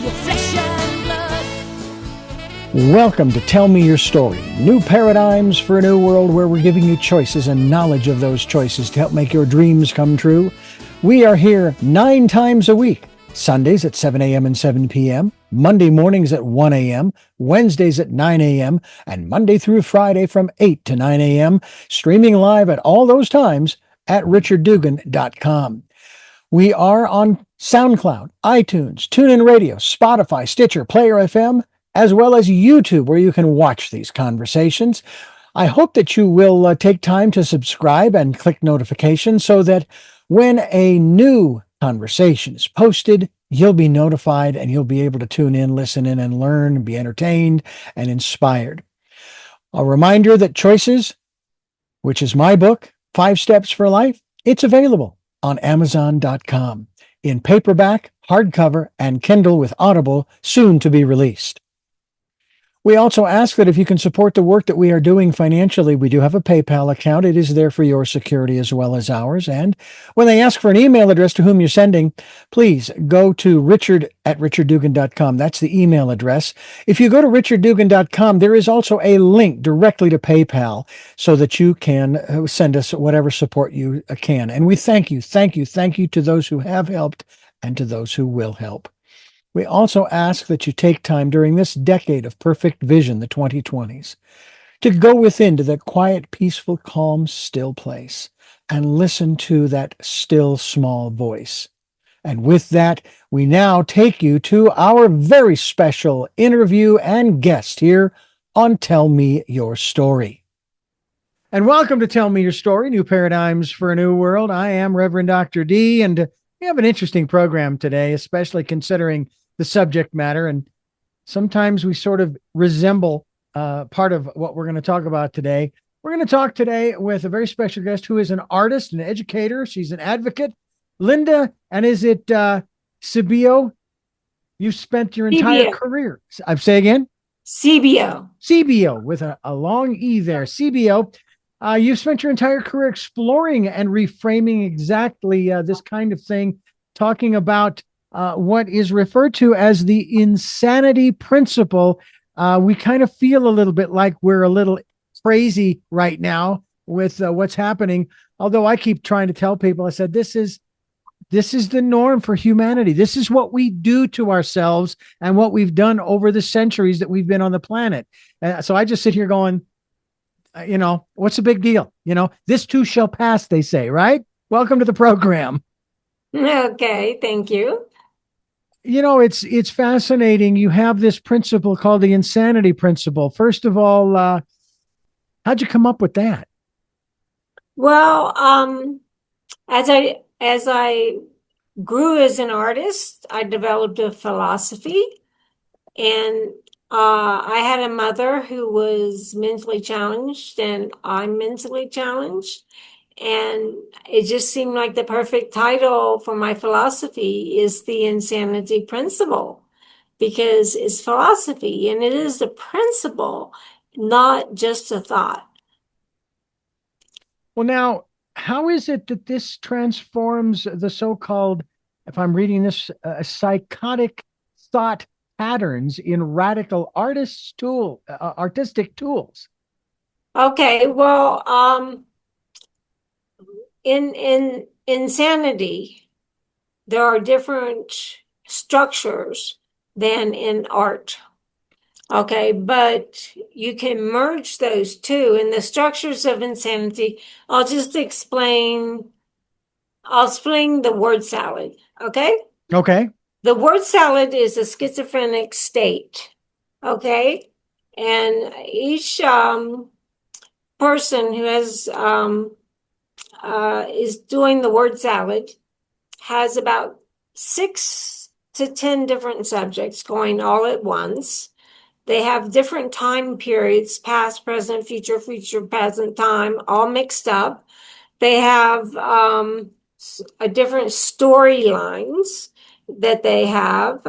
your flesh and blood. Welcome to Tell Me Your Story, new paradigms for a new world where we're giving you choices and knowledge of those choices to help make your dreams come true. We are here 9 times a week, Sundays at 7 a.m. and 7 p.m., Monday mornings at 1 a.m., Wednesdays at 9 a.m., and Monday through Friday from 8 to 9 a.m., streaming live at all those times at richarddugan.com. We are on SoundCloud, iTunes, TuneIn Radio, Spotify, Stitcher, Player FM, as well as YouTube, where you can watch these conversations. I hope that you will take time to subscribe and click notifications so that when a new conversation is posted, you'll be notified and you'll be able to tune in, listen in, and learn, be entertained and inspired. A reminder that Choices, which is my book, 5 Steps for Life, it's available on Amazon.com in paperback, hardcover, and Kindle with Audible, soon to be released. We also ask that if you can support the work that we are doing financially, we do have a PayPal account. It is there for your security as well as ours. And when they ask for an email address to whom you're sending, please go to richard@richarddugan.com. That's the email address. If you go to richarddugan.com, there is also a link directly to PayPal so that you can send us whatever support you can. And we thank you to those who have helped and to those who will help. We also ask that you take time during this decade of perfect vision, the 2020s, to go within to that quiet, peaceful, calm, still place and listen to that still, small voice. And with that, we now take you to our very special interview and guest here on Tell Me Your Story. And welcome to Tell Me Your Story, New Paradigms for a New World. I am Reverend Dr. D, and we have an interesting program today, especially considering the subject matter. And sometimes we sort of resemble part of what we're going to talk about today. We're going to talk today with a very special guest who is an artist, an educator. She's an advocate. Linda, and is it Sibio? You've spent your entire career. I'm saying again? Sibio. Sibio with a long E there. Sibio. You've spent your entire career exploring and reframing exactly this kind of thing, talking about what is referred to as the insanity principle. We kind of feel a little bit like we're a little crazy right now with what's happening. Although I keep trying to tell people, I said, this is the norm for humanity. This is what we do to ourselves and what we've done over the centuries that we've been on the planet. So I just sit here going, what's the big deal? This too shall pass, they say, right? Welcome to the program. Okay, thank you. It's fascinating. You have this principle called the insanity principle. First of all, how'd you come up with that? Well, as I grew as an artist, I developed a philosophy, and I had a mother who was mentally challenged, and I'm mentally challenged. And it just seemed like the perfect title for my philosophy is the insanity principle, because it's philosophy and it is a principle, not just a thought. Well, now, how is it that this transforms the so-called, if I'm reading this, psychotic thought patterns in radical artistic tools? Okay, well, in insanity, there are different structures than in art. Okay, but you can merge those two. In the structures of insanity, I'll explain the word salad. Okay? Okay. The word salad is a schizophrenic state. Okay? And each person who has is doing the word salad has about 6 to 10 different subjects going all at once. They have different time periods, past, present, future, present time, all mixed up. They have a different storylines that they have,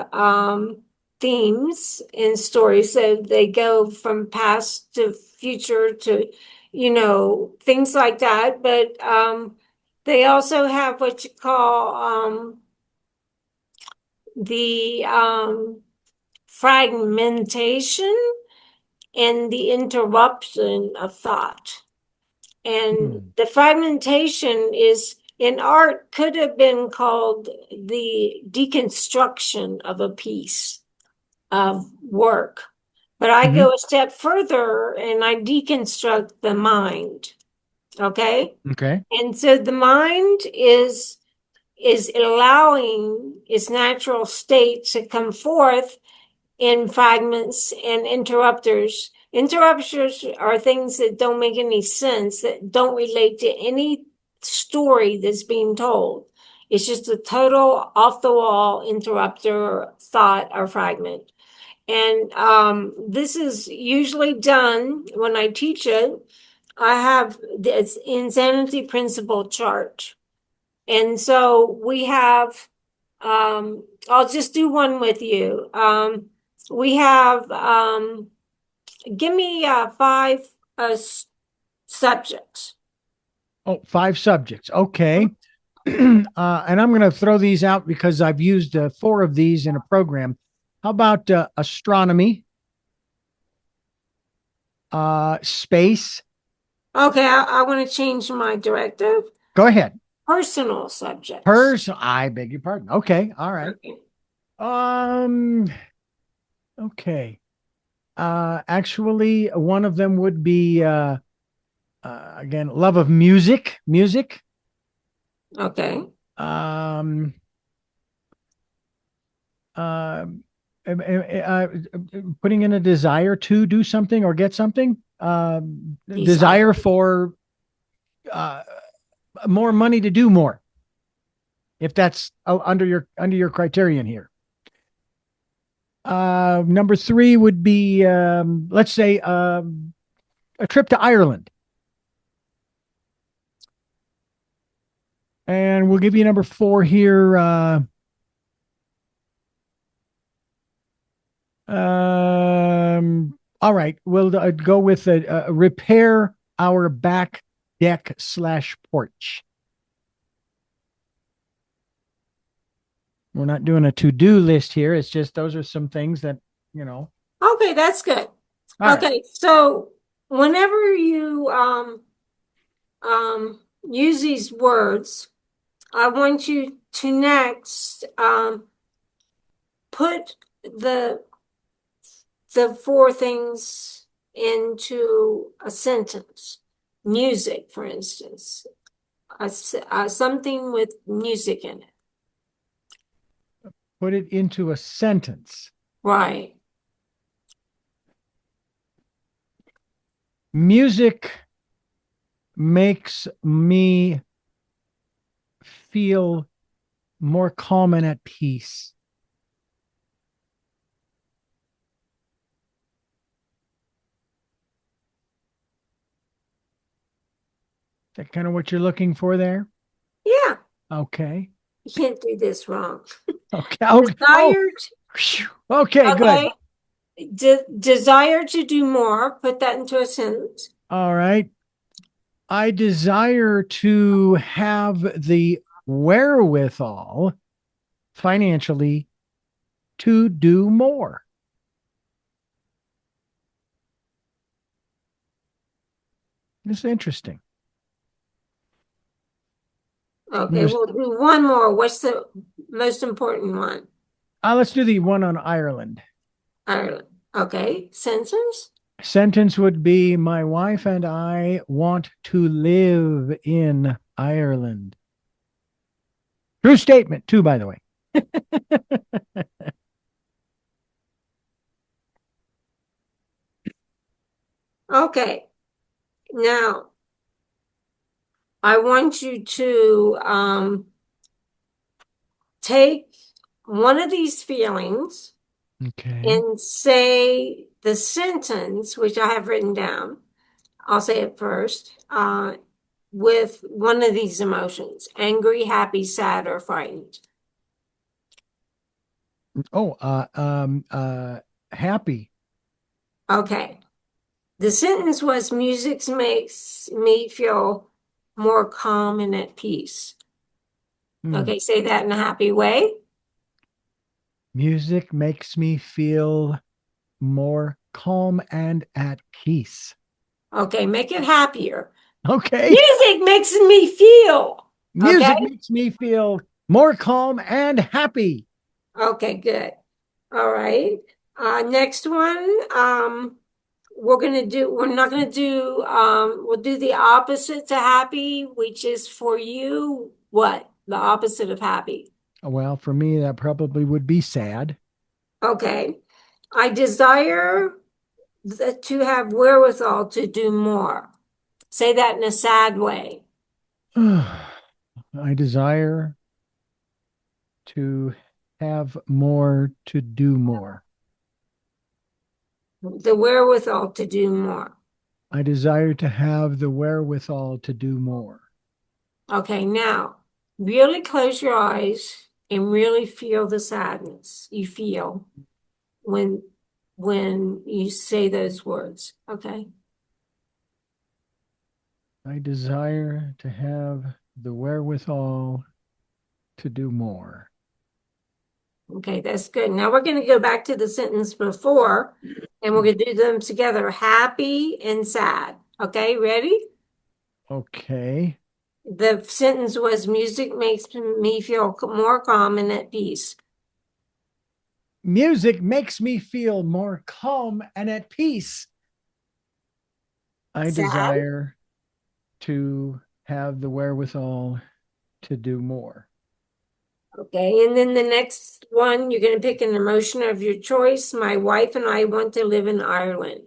themes in stories. So they go from past to future to, things like that. But they also have what you call the fragmentation and the interruption of thought. And the fragmentation is in art could have been called the deconstruction of a piece of work. But I Mhm. go a step further and I deconstruct the mind. Okay. Okay. And so the mind is allowing its natural state to come forth in fragments and interrupters. Interrupters are things that don't make any sense, that don't relate to any story that's being told. It's just a total off the wall interrupter thought or fragment. And this is usually done when I teach it. I have this insanity principle chart. And so we have, I'll just do one with you. We have, give me five subjects. Oh, 5 subjects. Okay. And I'm going to throw these out because I've used 4 of these in a program. How about astronomy, space? Okay, I want to change my directive. Go ahead. Personal subjects. Person. I beg your pardon. Okay. All right. Okay. Um. Okay. Actually, one of them would be again love of music. Music. Okay. Um. Uh, Putting in a desire to do something or get something. Desire Desire. for uh, more money to do more. If that's under your criterion here. Number 3 would be let's say a trip to Ireland. And we'll give you number 4 here. All right, we'll go with repair our back deck / porch. We're not doing a to-do list here. It's just those are some things that, you know. Okay, that's good. All right. Okay, so whenever you use these words, I want you to next put the 4 things into a sentence. Music, for instance, something with music in it. Put it into a sentence. Right. Music makes me feel more calm and at peace. Is that kind of what you're looking for there? Yeah, Okay. you can't do this wrong. Okay. Oh, Desired. okay, good. Okay. Desire to do more. Put that into a sentence. All right. I desire to have the wherewithal financially to do more. This is interesting. Okay, we'll do one more. What's the most important one? Let's do the one on Ireland. Ireland. Okay, sentence. Sentence would be my wife and I want to live in Ireland. True statement, too, by the way. Okay, now I want you to take one of these feelings Okay. and say the sentence, which I have written down. I'll say it first, with one of these emotions: angry, happy, sad, or frightened. Oh, happy. Okay. The sentence was music makes me feel more calm and at peace. Mm. Okay, say that in a happy way. Music makes me feel more calm and at peace. Okay, make it happier. Okay. Music makes me feel. Okay. Music makes me feel more calm and happy. Okay, good. All right. Next one. We're not gonna do, we'll do the opposite to happy, which is for you, what? The opposite of happy. Well, for me, that probably would be sad. Okay. I desire to have wherewithal to do more. Say that in a sad way. I desire to have more to do more. The wherewithal to do more. I desire to have the wherewithal to do more. Okay, now really close your eyes and really feel the sadness you feel when you say those words. Okay. I desire to have the wherewithal to do more. Okay, that's good. Now we're going to go back to the sentence before and we're going to do them together, happy and sad. Okay, ready? Okay. The sentence was music makes me feel more calm and at peace. Music makes me feel more calm and at peace. I Sad. desire to have the wherewithal to do more. Okay, and then the next one, you're going to pick an emotion of your choice. My wife and I want to live in Ireland.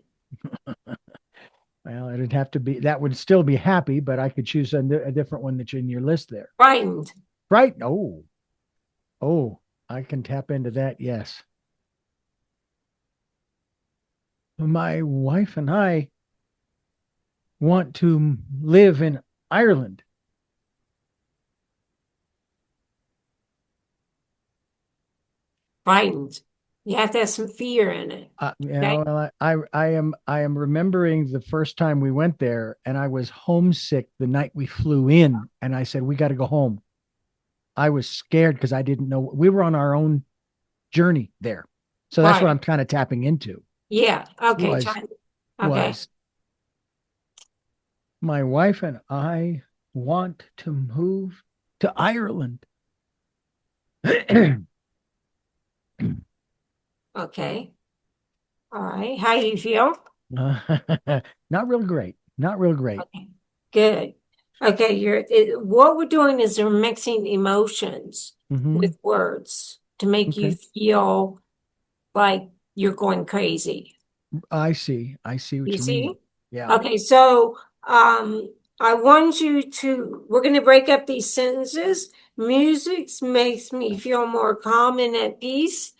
Well, it'd have to be, that would still be happy, but I could choose a different one that's in your list there. Frightened. Right? Oh, I can tap into that. Yes. My wife and I want to live in Ireland. Frightened. You have to have some fear in it. Okay. Well, I am remembering the first time we went there, and I was homesick the night we flew in, and I said we got to go home. I was scared because I didn't know we were on our own journey there, so that's what Right. I'm kind of tapping into. Yeah. Okay. Was Okay. was my wife and I want to move to Ireland. Okay. All right. How do you feel? Not real great. Not real great. Okay. Good. Okay. What we're doing is we're mixing emotions Hmm. with words to make you Okay. feel like you're going crazy. I see. I see what You you mean. see? Yeah. Okay, so I want you to, we're going to break up these sentences. Music makes me feel more calm and at peace.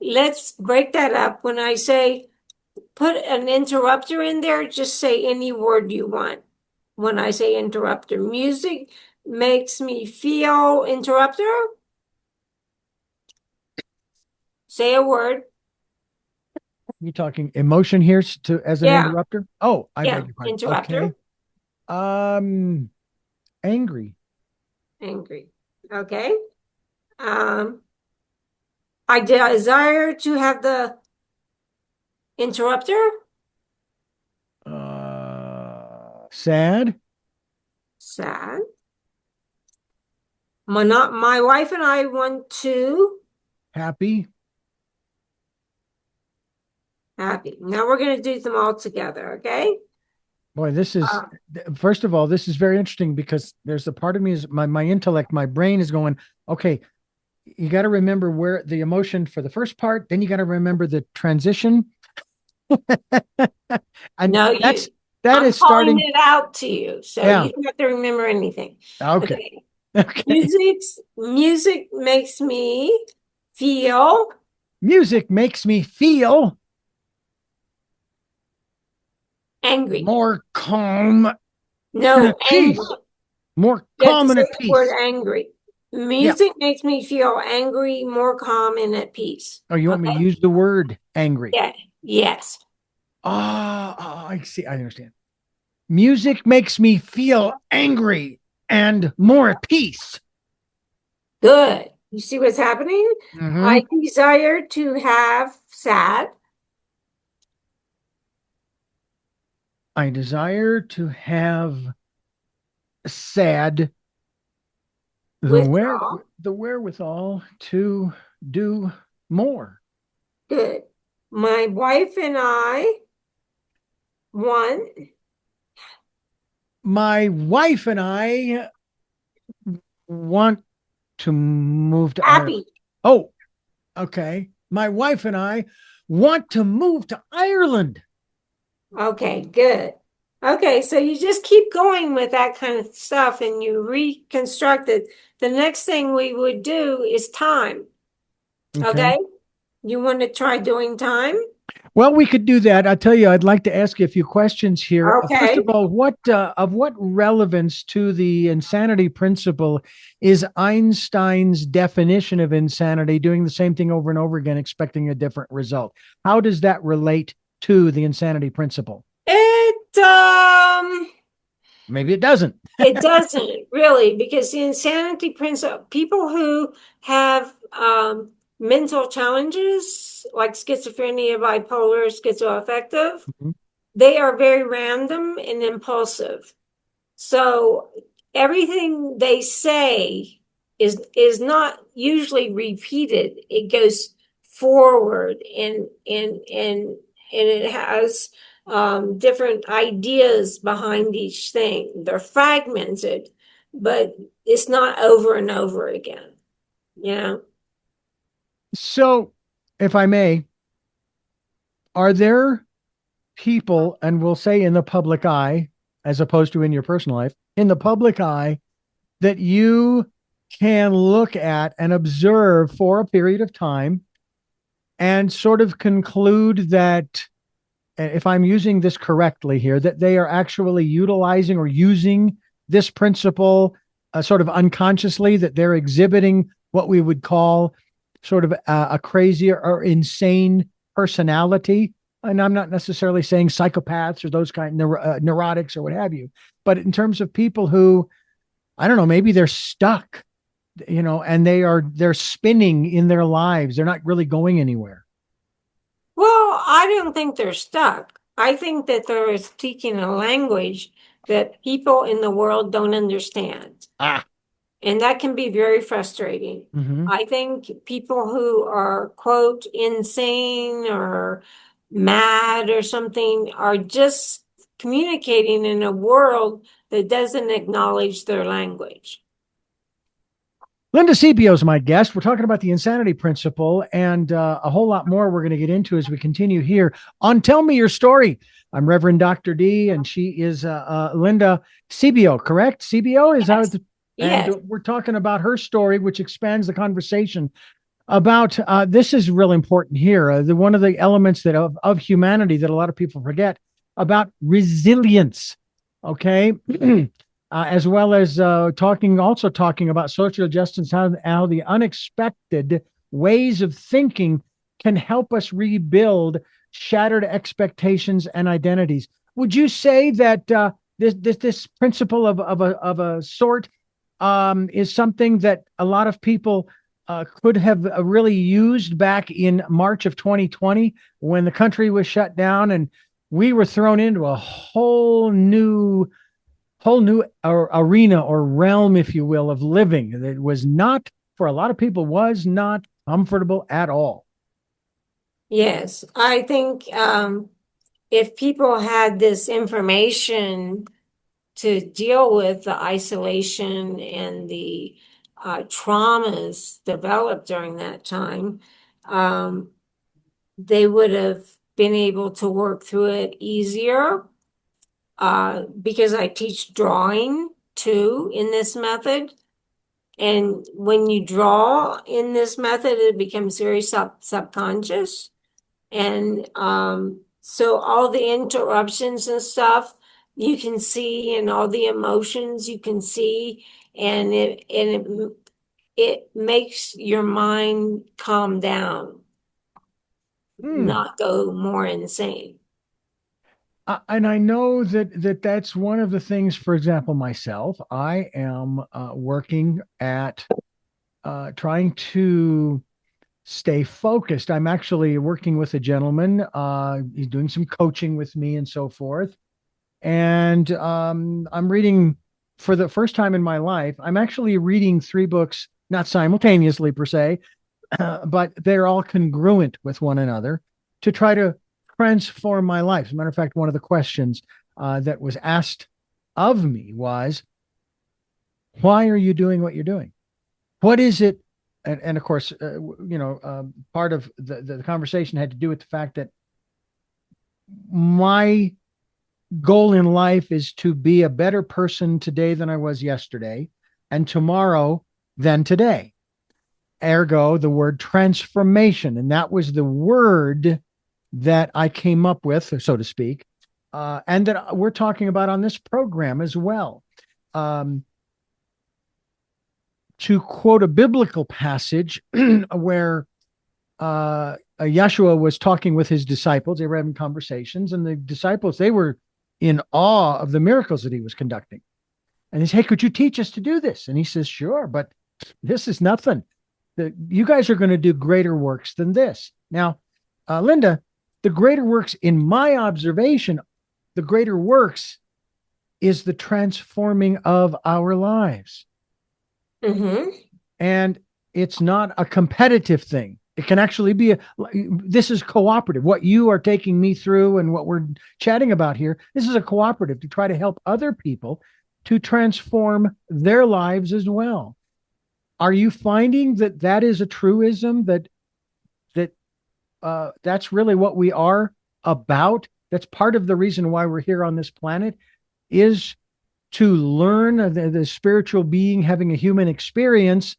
Let's break that up. When I say put an interrupter in there, just say any word you want. When I say interrupter, music makes me feel interrupter. Say a word. You talking emotion here to as an Yeah, interrupter? Oh, I yeah, beg your pardon. Okay. interrupter. Um, angry. Angry. Okay. Um, I desire to have the interrupter. Sad. Sad. My wife and I want to Happy. happy. Now we're going to do them all together, okay? Boy, this is Uh, first of all, this is very interesting because there's a part of me is my intellect, my brain is going, okay, you got to remember where the emotion for the first part, then you got to remember the transition. And no, that I'm is calling starting. it out to you, so Yeah. you don't have to remember anything. Okay. Okay. Okay. Music makes me feel Music makes me feel angry. more calm and No, at angry. peace. More You have to calm and say at the word peace. angry. Yeah. Music makes me feel angry, more calm, and at peace. Oh, you want me to Okay? use the word angry? Yeah. Yes. I see. I understand. Music makes me feel angry and more at peace. Good. You see what's happening? Mm-hmm. I desire to have sad I desire to have sad the where withdrawal. the wherewithal to do more. Good. My wife and I want My wife and I want to move to Ireland. happy. Oh, okay. My wife and I want to move to Ireland. Okay, good. Okay, so you just keep going with that kind of stuff and you reconstruct it. The next thing we would do is time. Okay. Okay? You want to try doing time? Well, we could do that. I tell you, I'd like to ask you a few questions here. First of Okay. all, what relevance to the insanity principle is Einstein's definition of insanity, doing the same thing over and over again, expecting a different result? How does that relate to the insanity principle? It Maybe it doesn't. it doesn't really because the insanity principle, people who have mental challenges like schizophrenia, bipolar, schizoaffective, Mhm. they are very random and impulsive. So everything they say is not usually repeated. It goes forward and it has different ideas behind each thing. They're fragmented, but it's not over and over again. You know? So, if I may, are there people, and we'll say in the public eye, as opposed to in your personal life, in the public eye, that you can look at and observe for a period of time and sort of conclude that, if I'm using this correctly here, that they are actually utilizing or using this principle sort of unconsciously, that they're exhibiting what we would call sort of a crazy or insane personality. And I'm not necessarily saying psychopaths or those kind of neurotics or what have you, but in terms of people who, I don't know, maybe they're stuck, and they're spinning in their lives. They're not really going anywhere. Well, I don't think they're stuck. I think that they're speaking a language that people in the world don't understand. Ah. And that can be very frustrating. Mm-hmm. I think people who are, quote, insane or mad or something are just communicating in a world that doesn't acknowledge their language. Linda Sibio is my guest. We're talking about the insanity principle and a whole lot more we're going to get into as we continue here on Tell Me Your Story. I'm Reverend Dr. D, and she is Linda Sibio, correct? Sibio is how Yes. it's, and Yes. we're talking about her story, which expands the conversation about this is real important here. One of the elements that of humanity that a lot of people forget about resilience. Okay. As well as talking about social justice, how the unexpected ways of thinking can help us rebuild shattered expectations and identities. Would you say that this principle of a sort is something that a lot of people could have really used back in March of 2020 when the country was shut down and we were thrown into a whole new arena or realm, if you will, of living that was not, for a lot of people, was not comfortable at all. Yes. I think if people had this information to deal with the isolation and the traumas developed during that time, um, they would have been able to work through it easier because I teach drawing too in this method. And when you draw in this method, it becomes very subconscious. And so all the interruptions and stuff you can see, and all the emotions you can see, and it makes your mind calm down, Hmm. not go more insane. And I know that's one of the things. For example, myself, I am working at trying to stay focused. I'm actually working with a gentleman. He's doing some coaching with me and so forth. And I'm reading for the first time in my life. I'm actually reading three books, not simultaneously per se, but they're all congruent with one another to try to transform my life. As a matter of fact, one of the questions that was asked of me was, why are you doing what you're doing? What is it? And of course, part of the conversation had to do with the fact that my goal in life is to be a better person today than I was yesterday, and tomorrow than today. Ergo, the word transformation. And that was the word that I came up with, so to speak, and that we're talking about on this program as well. To quote a biblical passage where Yeshua was talking with his disciples, they were having conversations, and the disciples, they were in awe of the miracles that he was conducting. And he said, hey, could you teach us to do this? And he says, sure, but this is nothing. You guys are going to do greater works than this. Now, Linda, the greater works, in my observation, the greater works is the transforming of our lives. Mm-hmm. And it's not a competitive thing. It can actually be this is cooperative. What you are taking me through and what we're chatting about here, this is a cooperative to try to help other people to transform their lives as well. Are you finding that that is a truism, that's really what we are about? That's part of the reason why we're here on this planet, is to learn the spiritual being having a human experience.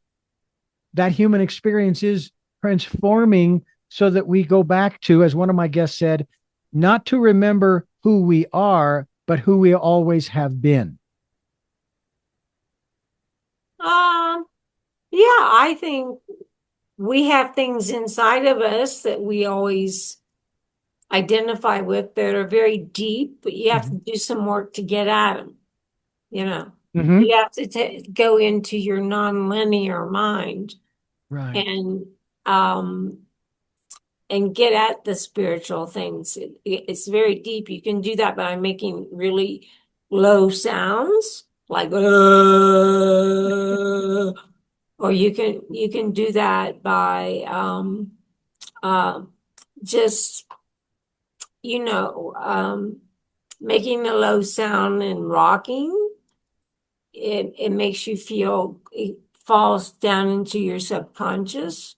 That human experience is transforming so that we go back to, as one of my guests said, not to remember who we are, but who we always have been. Yeah, I think we have things inside of us that we always identify with that are very deep, but you have to do some work to get at them. Mm-hmm. You have to go into your nonlinear mind Right. and um and get at the spiritual things. It's very deep. You can do that by making really low sounds, like or you can do that by uh, just making a low sound and rocking. It makes you feel, it falls down into your subconscious.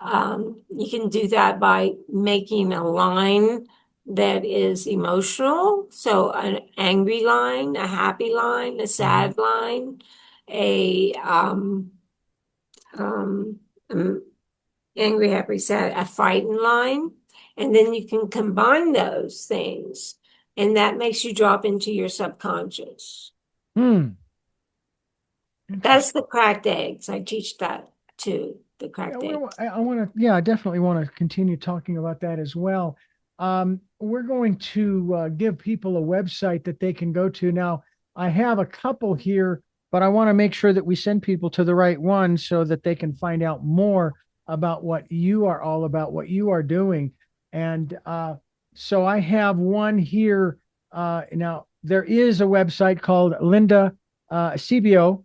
You can do that by making a line that is emotional. So an angry line, a happy line, a Mm-hmm. sad line, a um, um, angry, happy, sad, a frightened line. And then you can combine those things, and that makes you drop into your subconscious. Hmm. That's Interesting. the cracked eggs. I teach that too, the Yeah, cracked well, eggs. I want to, yeah, I definitely want to continue talking about that as well. We're going to give people a website that they can go to. Now, I have a couple here, but I want to make sure that we send people to the right one so that they can find out more about what you are all about, what you are doing. And so I have one here. Now, there is a website called Sibio.com,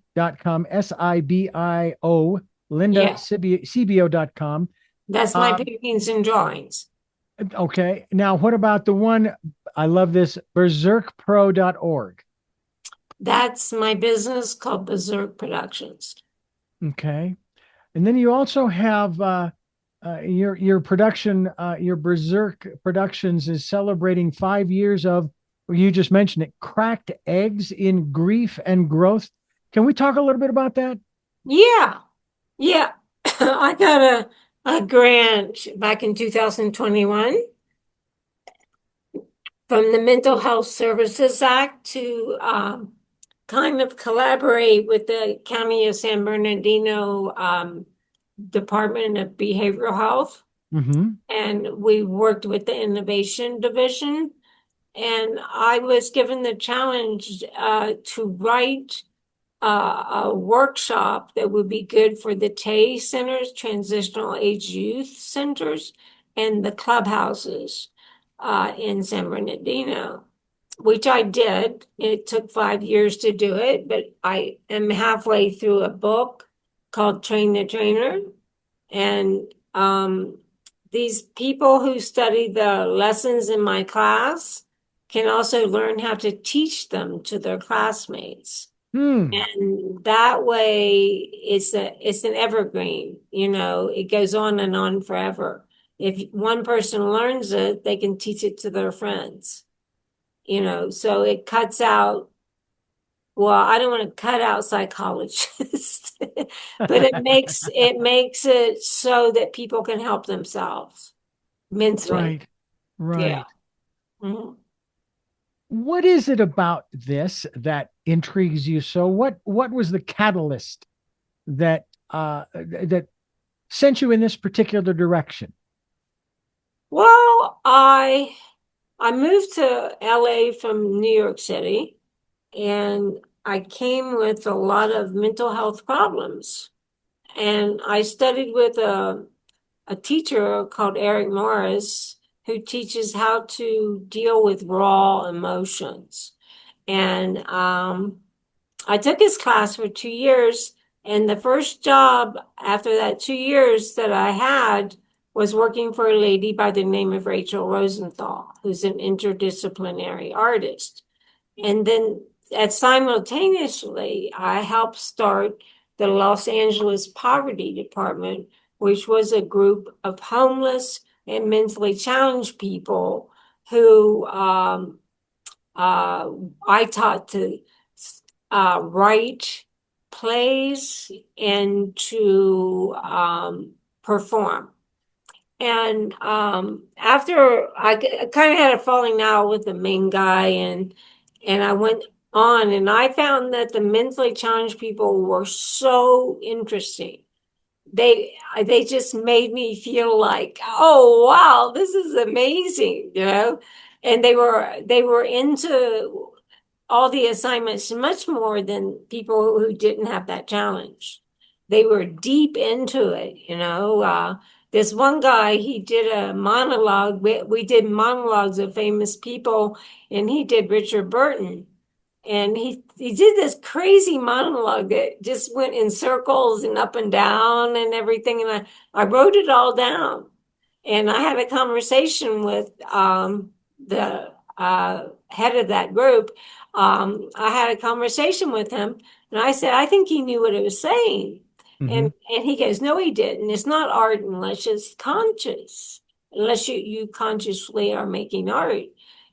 Sibio, Yeah, Sibio.com. that's my paintings and drawings. Okay. Now, what about the one? I love this, berserkpro.org. That's my business called Bezerk Productions. Okay. And then you also have your production, your Berserk Productions is celebrating 5 years of, you just mentioned it, cracked eggs in grief and growth. Can we talk a little bit about that? Yeah, yeah. I got a grant back in 2021 from the Mental Health Services Act to kind of collaborate with the County of San Bernardino Department of Behavioral Health. Mm-hmm. And we worked with the Innovation Division. And I was given the challenge to write a workshop that would be good for the TAY centers, transitional age youth centers, and the clubhouses in San Bernardino, which I did. It took 5 years to do it, but I am halfway through a book called Train the Trainer. And these people who study the lessons in my class can also learn how to teach them to their classmates. Hmm. And that way it's an evergreen, it goes on and on forever. If one person learns it, they can teach it to their friends, so it cuts out, well, I don't want to cut out psychologists, but it makes it so that people can help themselves mentally. Right. Yeah. Right. Mhm. What is it about this that intrigues you so? What was the catalyst that sent you in this particular direction? Well, I moved to LA from New York City, and I came with a lot of mental health problems. And I studied with a teacher called Eric Morris, who teaches how to deal with raw emotions. And I took his class for 2 years. And the first job after that 2 years that I had was working for a lady by the name of Rachel Rosenthal, who's an interdisciplinary artist. And then simultaneously, I helped start the Los Angeles Poverty Department, which was a group of homeless and mentally challenged people who uh, I taught to write plays and to perform. And after I kind of had a falling out with the main guy, and I went on, and I found that the mentally challenged people were so interesting. They just made me feel like, oh wow, this is amazing. And they were into all the assignments much more than people who didn't have that challenge. They were deep into it. This one guy, he did a monologue. We did monologues of famous people, and he did Richard Burton. And he did this crazy monologue that just went in circles and up and down and everything. And I wrote it all down. And I had a conversation with the head of that group. I had a conversation with him, and I said, I think he knew what he was saying. Hmm. And he goes, no, he didn't. It's not art unless it's conscious, unless you consciously are making art.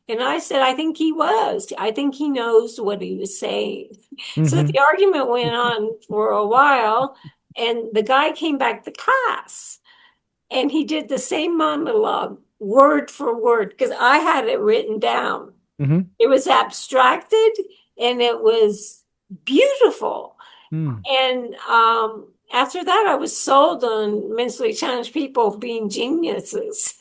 And I said, I think he was. I think he knows what he was saying. So Hmm. the argument went on for a while, and the guy came back to class, and he did the same monologue word for word because I had it written down. Hmm. It was abstracted and it was beautiful. Hmm. And after that, I was sold on mentally challenged people being geniuses.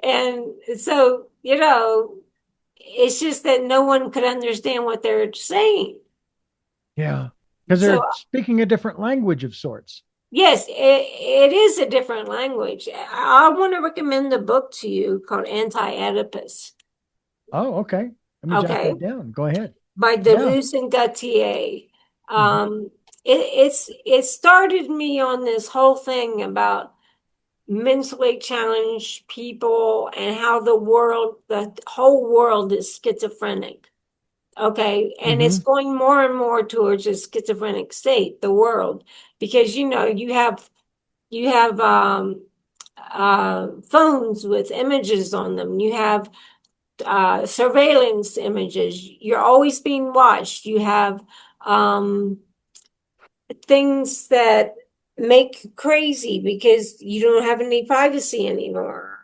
And so, it's just that no one could understand what they're saying. Yeah. Because So, they're speaking a different language of sorts. yes, it is a different language. I want to recommend a book to you called Anti-Oedipus. Oh, okay. Let me jot Okay. that down. Go ahead. By Yeah. Deleuze and Gautier. Hmm. It started me on this whole thing about mentally challenged people and how the whole world is schizophrenic. Okay, and it's Hmm. going more and more towards a schizophrenic state, the world, because you have phones with images on them. You have surveillance images. You're always being watched. You have um, things that make you crazy because you don't have any privacy anymore.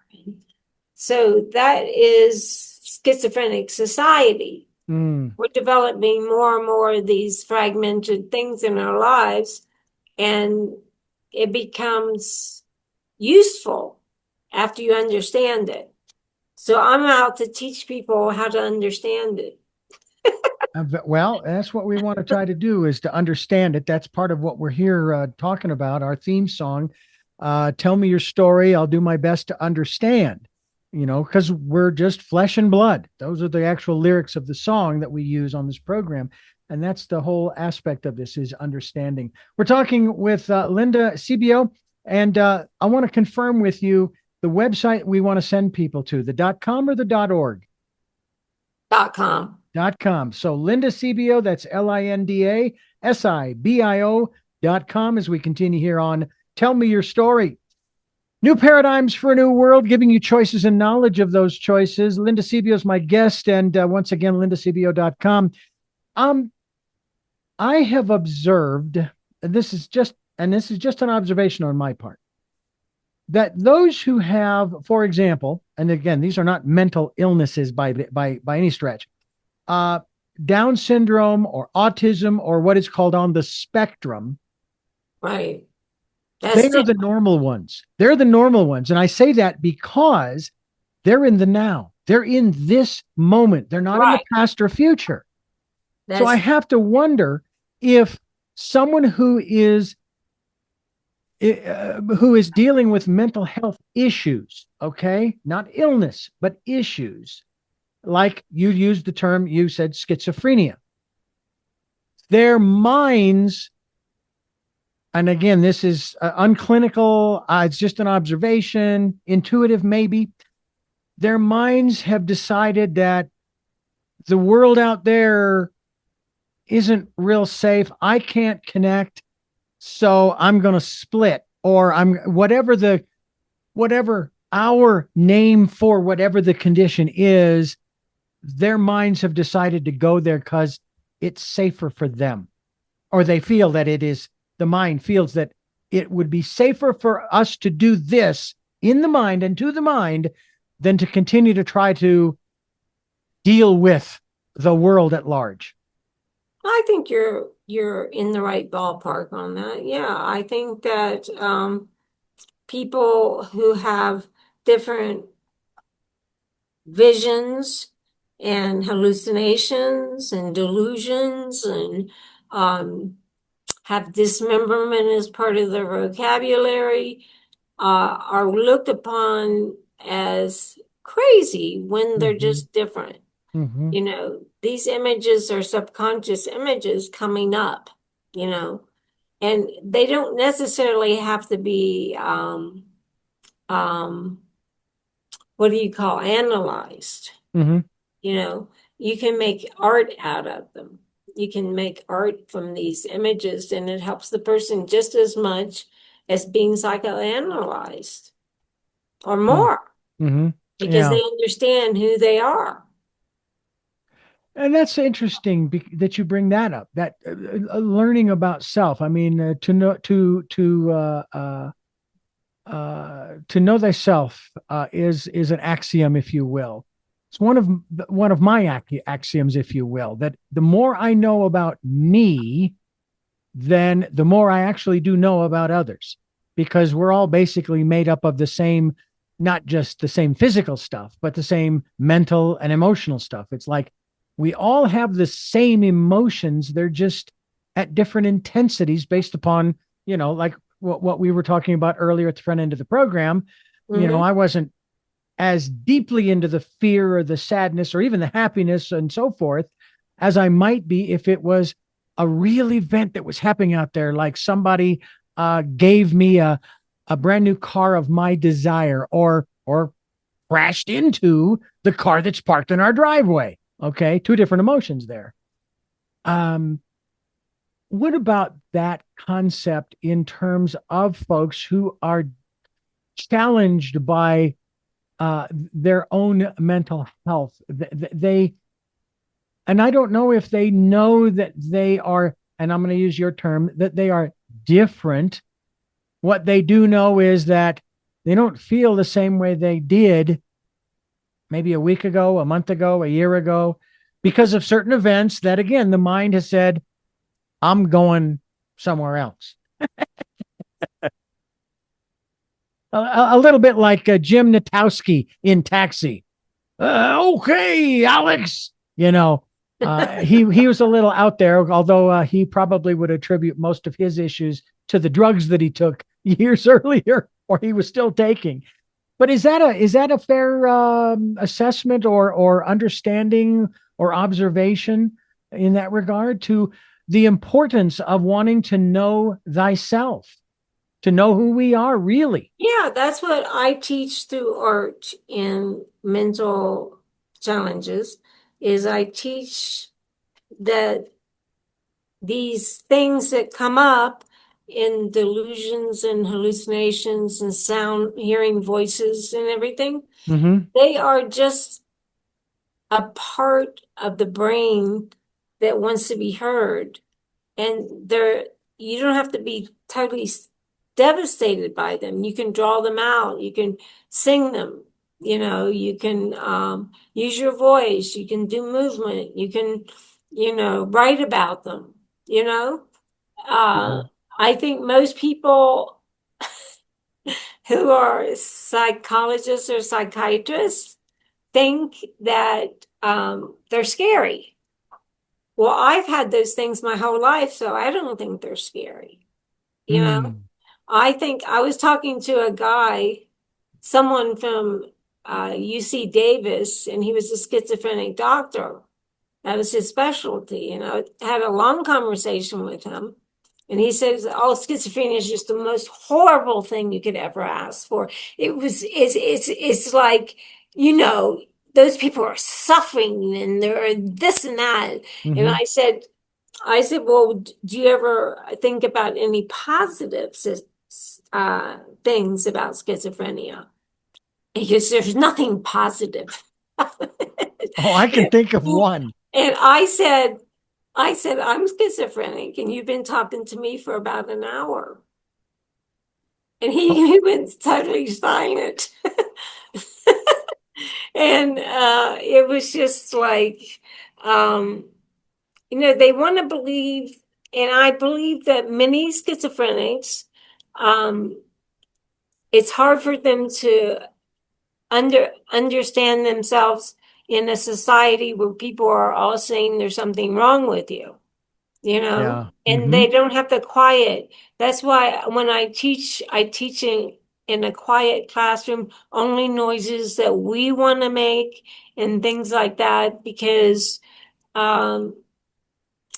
So that is schizophrenic society. Mm. We're developing more and more of these fragmented things in our lives, and it becomes useful after you understand it. So I'm out to teach people how to understand it. Well, that's what we want to try to do, is to understand it. That's part of what we're here talking about. Our theme song, "Tell Me Your Story." I'll do my best to understand. Because we're just flesh and blood. Those are the actual lyrics of the song that we use on this program. And that's the whole aspect of this, is understanding. We're talking with Linda Sibio, and I want to confirm with you the website we want to send people to, the .com or the .org? .com. .com. So Linda Sibio, that's LindaSibio.com, as we continue here on Tell Me Your Story. New paradigms for a new world, giving you choices and knowledge of those choices. Linda Sibio is my guest, and once again, lindasibio.com. I have observed, and this is just an observation on my part, that those who have, for example, and again, these are not mental illnesses by any stretch, Down syndrome or autism, or what is called on the spectrum, Right. they are the normal ones. They're the normal ones. And I say that because they're in the now. They're in this moment. They're not in the past or future. So I have to wonder if someone who is dealing with mental health issues, okay, not illness, but issues, like you used the term, you said schizophrenia, their minds, and again, this is unclinical, it's just an observation, intuitive maybe, their minds have decided that the world out there isn't real safe. I can't connect, so I'm going to split, or whatever our name for whatever the condition is, their minds have decided to go there because it's safer for them, or they feel that it is. The mind feels that it would be safer for us to do this in the mind and to the mind than to continue to try to deal with the world at large. I think you're in the right ballpark on that. Yeah, I think that people who have different visions and hallucinations and delusions and have dismemberment as part of their vocabulary are looked upon as crazy when they're just different. These images are subconscious images coming up, and they don't necessarily have to be what do you call analyzed. You can make art out of them. You can make art from these images, and it helps the person just as much as being psychoanalyzed or more, because they understand who they are. And that's interesting that you bring that up. That learning about self. I mean, to know thyself is an axiom, if you will. It's one of my axioms, if you will. That the more I know about me, then the more I actually do know about others, because we're all basically made up of the same, not just the same physical stuff, but the same mental and emotional stuff. It's like we all have the same emotions. They're just at different intensities based upon, like what we were talking about earlier at the front end of the program. I wasn't as deeply into the fear or the sadness or even the happiness and so forth as I might be if it was a real event that was happening out there, like somebody gave me a brand new car of my desire, or crashed into the car that's parked in our driveway. Okay, two different emotions there. What about that concept in terms of folks who are challenged by their own mental health? And I don't know if they know that they are, and I'm going to use your term, that they are different. What they do know is that they don't feel the same way they did maybe a week ago, a month ago, a year ago, because of certain events that, again, the mind has said, I'm going somewhere else. a little bit like Jim Natowski in Taxi. Okay, Alex, He was a little out there, although he probably would attribute most of his issues to the drugs that he took years earlier, or he was still taking. But is that a fair assessment or understanding or observation in that regard to the importance of wanting to know thyself, to know who we are really? Yeah, that's what I teach through art in mental challenges, is I teach that these things that come up in delusions and hallucinations and sound, hearing voices and everything, Mm-hmm. they are just a part of the brain that wants to be heard. And you don't have to be totally devastated by them. You can draw them out. You can sing them. You can use your voice. You can do movement. You can, write about them. You know, Yeah. I think most people who are psychologists or psychiatrists think that they're scary. Well, I've had those things my whole life, so I don't think they're scary. You know, Mm. I think I was talking to a guy, someone from UC Davis, and he was a schizophrenic doctor. That was his specialty. And I had a long conversation with him. And he says, "Oh, schizophrenia is just the most horrible thing you could ever ask for. It's like, you know, those people are suffering and they're this and that." And Mm-hmm. I said, "Well, do you ever think about any positive things about schizophrenia?" Because there's nothing positive. Oh, I can think of one. And I said, "I'm schizophrenic, and you've been talking to me for about an hour." And he went totally silent. And it was just like, um, they want to believe, and I believe that many schizophrenics, um, it's hard for them to understand themselves in a society where people are all saying there's something wrong with you. Yeah. And Mm-hmm. they don't have to quiet. That's why when I teach in a quiet classroom, only noises that we want to make and things like that, because um,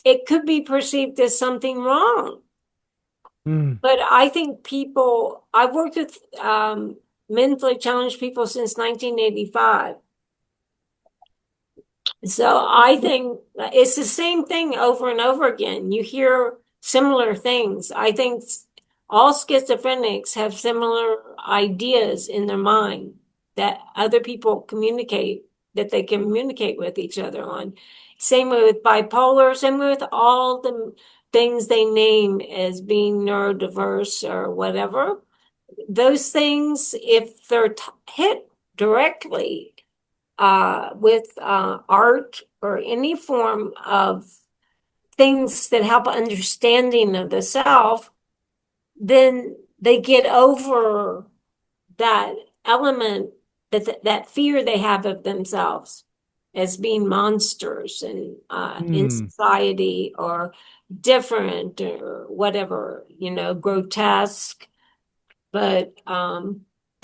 it could be perceived as something wrong. Mm. But I think I've worked with mentally challenged people since 1985. So I think it's the same thing over and over again. You hear similar things. I think all schizophrenics have similar ideas in their mind that other people that they communicate with each other on. Same way with bipolar, same way with all the things they name as being neurodiverse or whatever. Those things, if they're hit directly, with art or any form of things that help understanding of the self, then they get over that element, that fear they have of themselves as being monsters and in Mm. society, or different or whatever, grotesque. But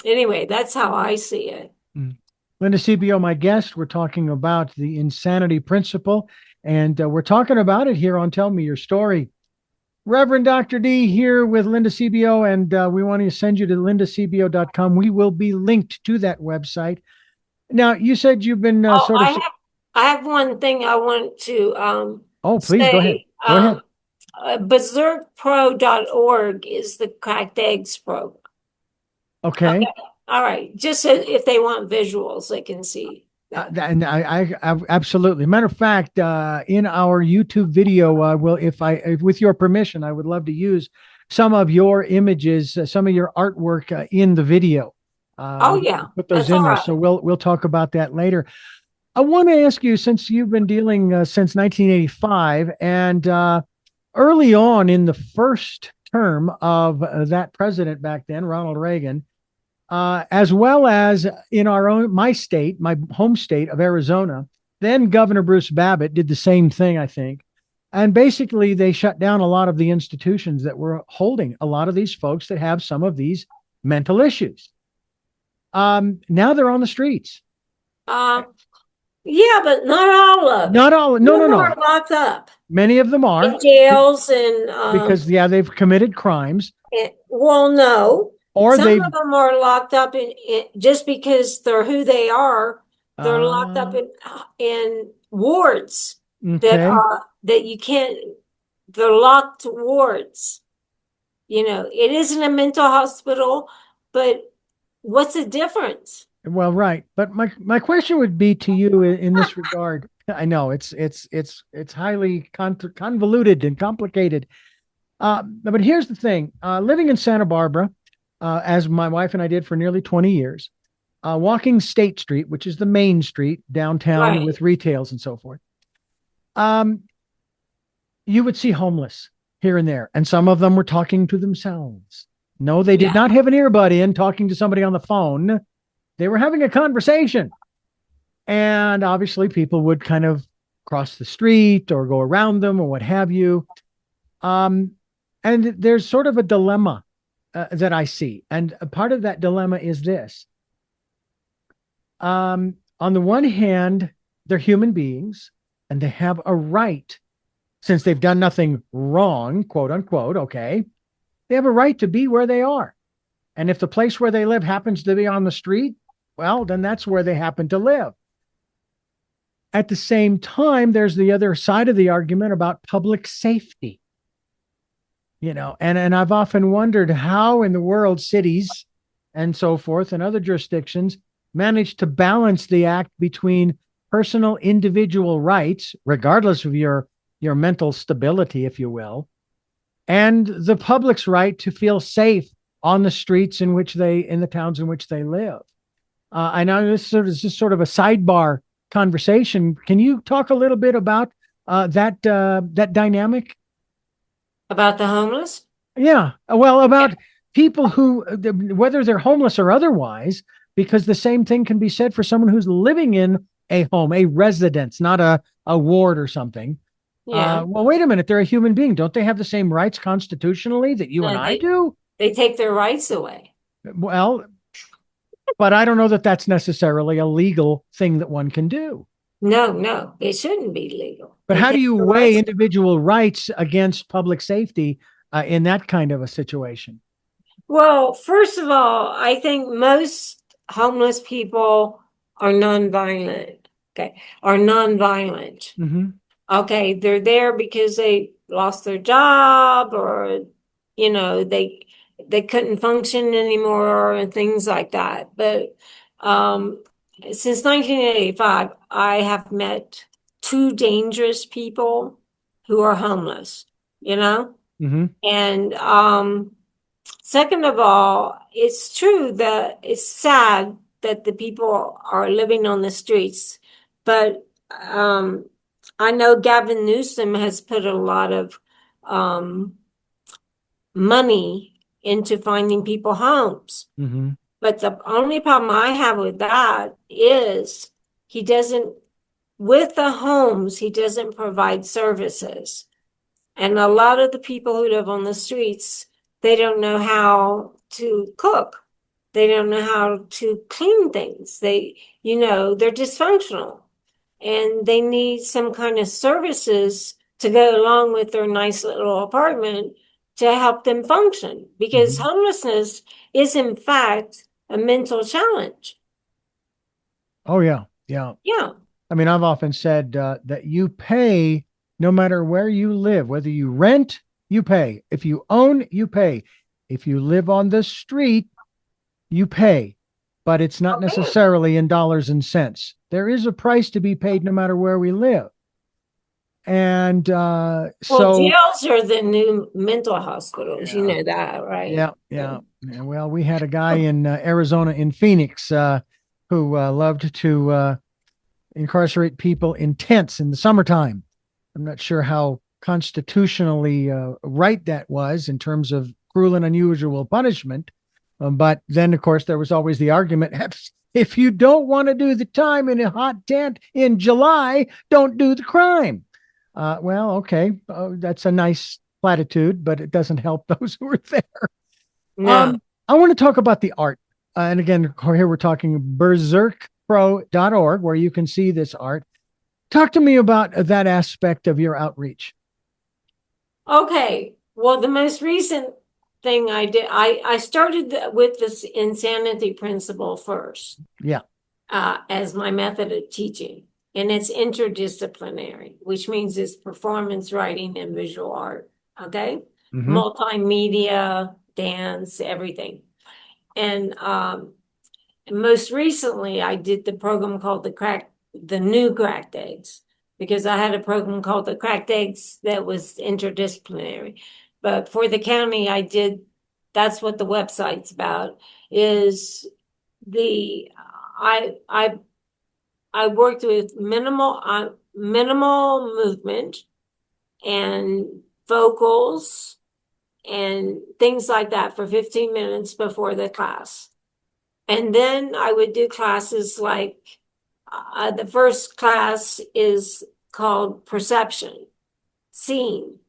anyway, that's how I see it. Mm. Linda Sibio, my guest, we're talking about the insanity principle, and we're talking about it here on Tell Me Your Story. Reverend Dr. D here with Linda Sibio, and we want to send you to lindacibio.com. We will be linked to that website. Now, you said you've been Oh, sort of. I have one thing I want to Oh, please go ahead. say. Go ahead. Bezerkpro.org is the cracked eggs program. Okay. Okay. All right. Just so if they want visuals, they can see that. And I absolutely. Matter of fact, in our YouTube video, will if with your permission, I would love to use some of your images, some of your artwork in the video. Oh yeah, Put those that's in all there. right. So we'll talk about that later. I want to ask you, since you've been dealing since 1985, and early on in the first term of that president back then, Ronald Reagan, as well as in my home state of Arizona, Then Governor Bruce Babbitt did the same thing, I think. And basically, they shut down a lot of the institutions that were holding a lot of these folks that have some of these mental issues. Now they're on the streets. Yeah, but not all of Not them. all. No, no, Some no. are locked up Many of them are in jails and because, yeah, they've committed crimes, well, no. or Some they've of them are locked up in just because they're who they are. They're locked up in wards okay. that you can't. They're locked wards. You know, it isn't a mental hospital, but what's the difference? Well, right. But my question would be to you in this regard. I know it's highly convoluted and complicated. But here's the thing: living in Santa Barbara, as my wife and I did for nearly 20 years, walking State Street, which is the main street downtown Right. with retails and so forth. You would see homeless here and there, and some of them were talking to themselves. No, they did Yeah. not have an earbud in talking to somebody on the phone. They were having a conversation. And obviously, people would kind of cross the street or go around them or what have you. And there's sort of a dilemma that I see. And a part of that dilemma is this. On the one hand, they're human beings and they have a right, since they've done nothing wrong, quote unquote, okay, they have a right to be where they are. And if the place where they live happens to be on the street, well, then that's where they happen to live. At the same time, there's the other side of the argument about public safety. You know, and I've often wondered how in the world cities and so forth and other jurisdictions manage to balance the act between personal individual rights, regardless of your mental stability, if you will, and the public's right to feel safe on the streets in the towns in which they live. I know this is just sort of a sidebar conversation. Can you talk a little bit about that dynamic? About the homeless? Yeah, well, about people who, whether they're homeless or otherwise, because the same thing can be said for someone who's living in a home, a residence, not a ward or something. Yeah. Well, wait a minute. They're a human being. Don't they have the same rights constitutionally that you No, and I do? They take their rights away. Well, but I don't know that that's necessarily a legal thing that one can do. No, it shouldn't be legal. But They how do take you their weigh rights- individual rights against public safety in that kind of a situation? Well, first of all, I think most homeless people are nonviolent. Okay, are nonviolent. Mm-hmm. Okay, they're there because they lost their job or they couldn't function anymore and things like that. But since 1985, I have met two dangerous people who are homeless, you know? Mm-hmm. And second of all, it's true that it's sad that the people are living on the streets, but I know Gavin Newsom has put a lot of money into finding people homes. Mm-hmm. But the only problem I have with that is he doesn't, with the homes, he doesn't provide services. And a lot of the people who live on the streets, they don't know how to cook. They don't know how to clean things. They're dysfunctional and they need some kind of services to go along with their nice little apartment to help them function because homelessness is in fact a mental challenge. Oh, yeah. Yeah. Yeah. I mean, I've often said that you pay no matter where you live, whether you rent, you pay. If you own, you pay. If you live on the street, you pay. But it's not necessarily in dollars and cents. There is a price to be paid no matter where we live. And Well, jails are the new mental hospitals. You know that, right? Yeah. Well, we had a guy in Arizona, in Phoenix, who loved to incarcerate people in tents in the summertime. I'm not sure how constitutionally right that was in terms of cruel and unusual punishment. But then, of course, there was always the argument, If you don't want to do the time in a hot tent in July, don't do the crime. Well, okay, that's a nice platitude, but it doesn't help those who are there. No. I want to talk about the art. And again, here we're talking berserkpro.org, where you can see this art. Talk to me about that aspect of your outreach. Okay. Well, the most recent thing I did, I started with this insanity principle first, Yeah. as my method of teaching. And it's interdisciplinary, which means it's performance, writing, and visual art. Okay. Mm-hmm. Multimedia, dance, everything. And most recently, I did the program called the new cracked eggs, because I had a program called the cracked eggs that was interdisciplinary. But for the county, that's what the website's about, is I I I worked with minimal movement and vocals and things like that for 15 minutes before the class. And then I would do classes like the first class is called perception, seeing,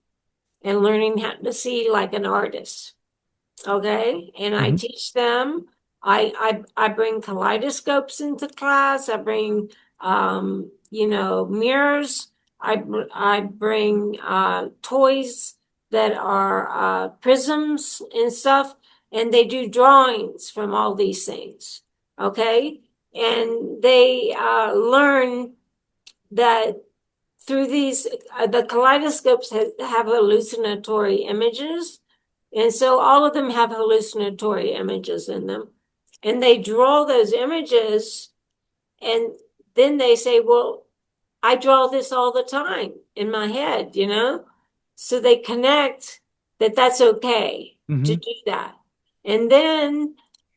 and learning how to see like an artist. Okay. And I Mm-hmm. teach them. I bring kaleidoscopes into class. I bring, mirrors. I bring toys that are prisms and stuff, and they do drawings from all these things. Okay. And they learn that through these, the kaleidoscopes have hallucinatory images. And so all of them have hallucinatory images in them. And they draw those images, and then they say, well, I draw this all the time in my head, So they connect that that's okay Mm-hmm. to do that. And then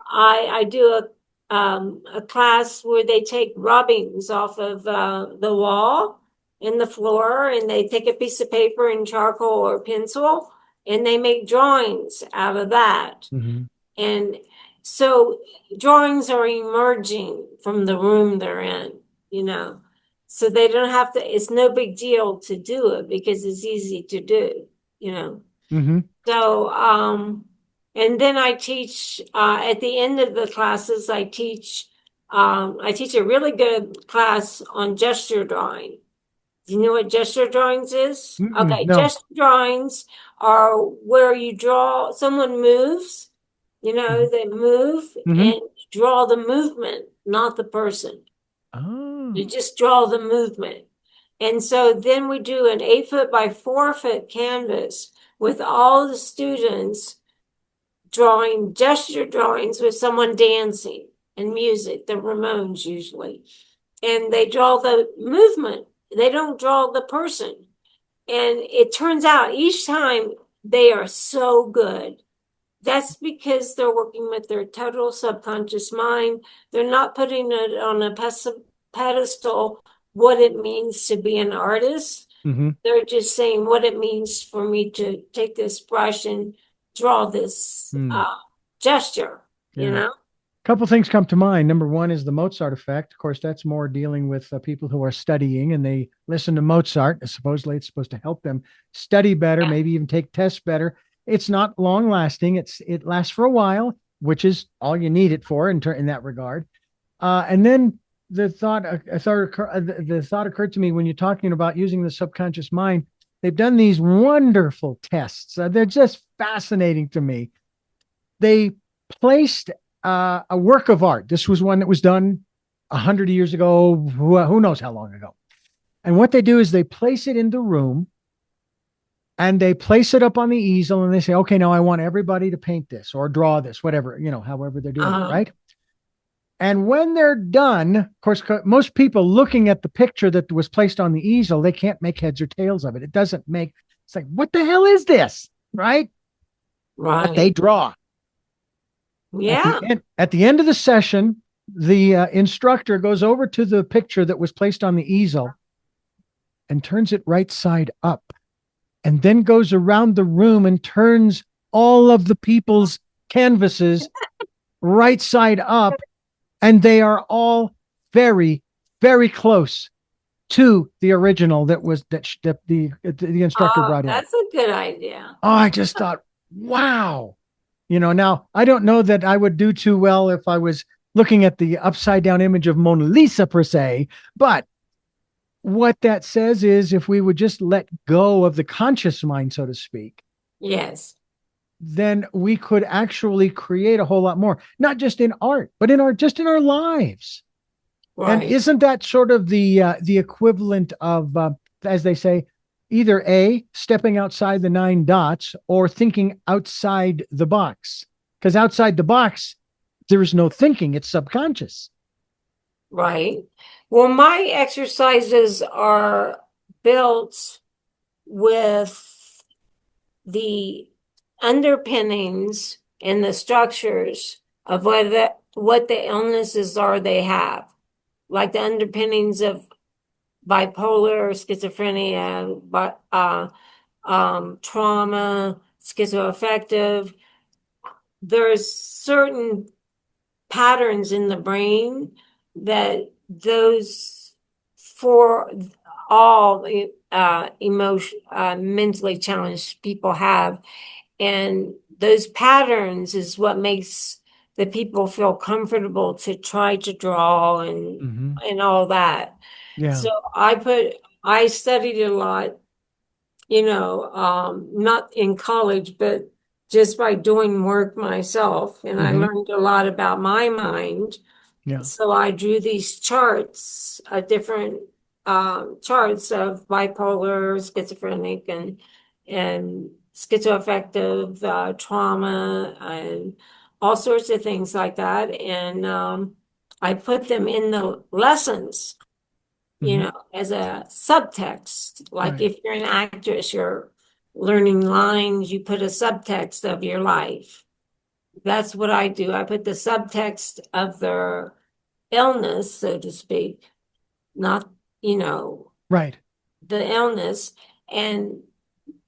I do a class where they take rubbings off of the wall and the floor, and they take a piece of paper and charcoal or pencil, and they make drawings out of that. Mm-hmm. And so drawings are emerging from the room they're in. So they don't have to, it's no big deal to do it because it's easy to do. Mm-hmm. So, and then I teach, at the end of the classes, I teach a really good class on gesture drawing. Do you know what gesture drawings is? Mm-mm. Okay, No. gesture drawings are where you draw, someone moves, Mm-hmm. they move, Mm-hmm. and you draw the movement, not the person. You Oh. just draw the movement. And so then we do an 8 foot by 4 foot canvas with all the students drawing gesture drawings with someone dancing and music, the Ramones usually. And they draw the movement, they don't draw the person. And it turns out each time they are so good. That's because they're working with their total subconscious mind. They're not putting it on a pedestal, what it means to be an artist. Mm-hmm. They're just saying what it means for me to take this brush and draw this Mm. gesture, you Yeah. know? Couple things come to mind. Number one is the Mozart effect. Of course, that's more dealing with people who are studying and they listen to Mozart. And supposedly, it's supposed to help them study better, Yeah. maybe even take tests better. It's not long lasting. It lasts for a while, which is all you need it for in that regard. And then the thought occurred to me when you're talking about using the subconscious mind. They've done these wonderful tests. They're just fascinating to me. They placed a work of art. This was one that was done 100 years ago. Who knows how long ago? And what they do is they place it in the room and they place it up on the easel and they say, okay, now I want everybody to paint this or draw this, whatever, however they're doing it, right? And when they're done, of course, most people looking at the picture that was placed on the easel, they can't make heads or tails of it. It doesn't make, it's like, what the hell is this? Right? But they Right. draw. Yeah. At the end of the session, the instructor goes over to the picture that was placed on the easel and turns it right side up, and then goes around the room and turns all of the people's canvases right side up And they are all very, very close to the original that the instructor Oh, brought in. that's a good idea. Oh, I just thought, wow. Now I don't know that I would do too well if I was looking at the upside down image of Mona Lisa per se, but what that says is if we would just let go of the conscious mind, so to speak, Yes, then we could actually create a whole lot more, not just in art, but in our lives. And right. isn't that sort of the equivalent of, as they say, either A, stepping outside the nine dots, or thinking outside the box? Because outside the box, there is no thinking; it's subconscious. Right. Well, my exercises are built with the underpinnings and the structures of what the illnesses are they have, like the underpinnings of bipolar, schizophrenia, but trauma, schizoaffective. There's certain patterns in the brain that those for all emotion mentally challenged people have, and those patterns is what makes the people feel comfortable to try to draw Mm-hmm. and all that. Yeah. So I studied a lot, not in college, but just by doing work myself. And I Mm-hmm. learned a lot about my mind. Yeah. So I drew these charts, different charts of bipolar, schizophrenic, and schizoaffective trauma, and all sorts of things like that. And I put them in the lessons, Mm-hmm. as a subtext. Like Right. if you're an actress, you're learning lines, you put a subtext of your life. That's what I do. I put the subtext of their illness, so to speak, not, you know, Right. the illness, and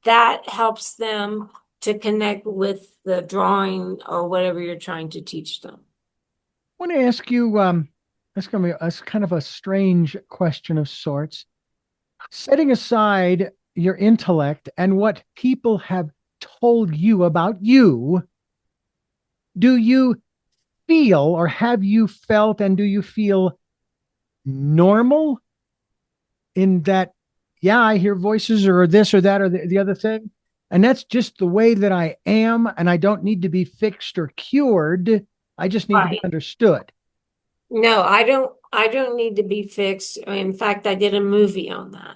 that helps them to connect with the drawing or whatever you're trying to teach them. I want to ask you, that's going to be a kind of a strange question of sorts. Setting aside your intellect and what people have told you about you, do you feel or have you felt and do you feel normal in that, yeah, I hear voices or this or that or the other thing? And that's just the way that I am. And I don't need to be fixed or cured. I just need to be Right. understood. No, I don't need to be fixed. In fact, I did a movie on that.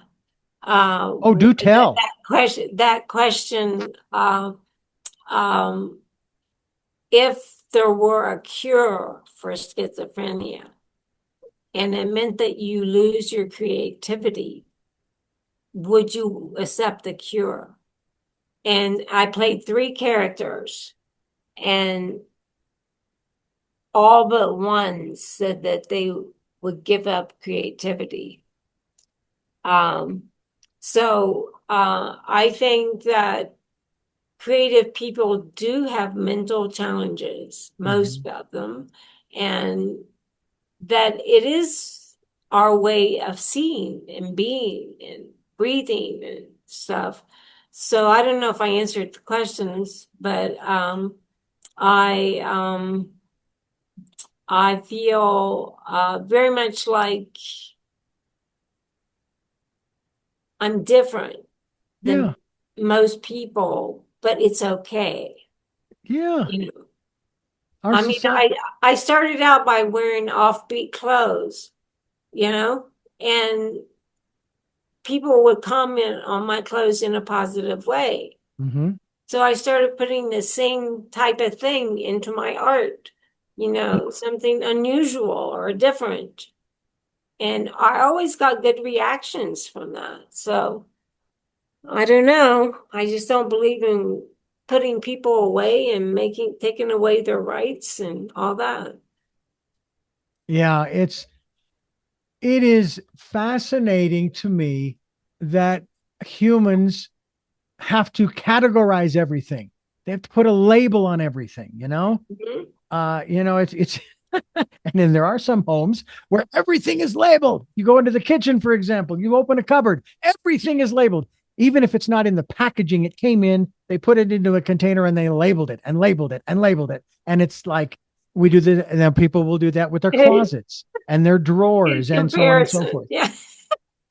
Oh, do That, tell. that question, um, if there were a cure for schizophrenia and it meant that you lose your creativity, would you accept the cure? And I played three characters, and all but one said that they would give up creativity. Um, I think that creative people do have mental challenges, Mm-hmm. most of them, and that it is our way of seeing and being and breathing and stuff. So I don't know if I answered the questions, but I I feel very much like I'm different Yeah. than most people, but it's okay. Yeah. You know, Our I mean, society. I started out by wearing offbeat clothes, you know, and people would comment on my clothes in a positive way. Mm-hmm. So I started putting the same type of thing into my art, something unusual or different. And I always got good reactions from that. So I don't know. I just don't believe in putting people away and taking away their rights and all that. Yeah. It is fascinating to me that humans have to categorize everything. They have to put a label on everything, you know? Mhm. It's And then there are some homes where everything is labeled. You go into the kitchen, for example, you open a cupboard, everything is labeled. Even if it's not in the packaging it came in, they put it into a container and they labeled it and labeled it and labeled it. And it's like we do that, and then people will do that with their closets and their drawers and so on and so Comparison. forth. Yeah.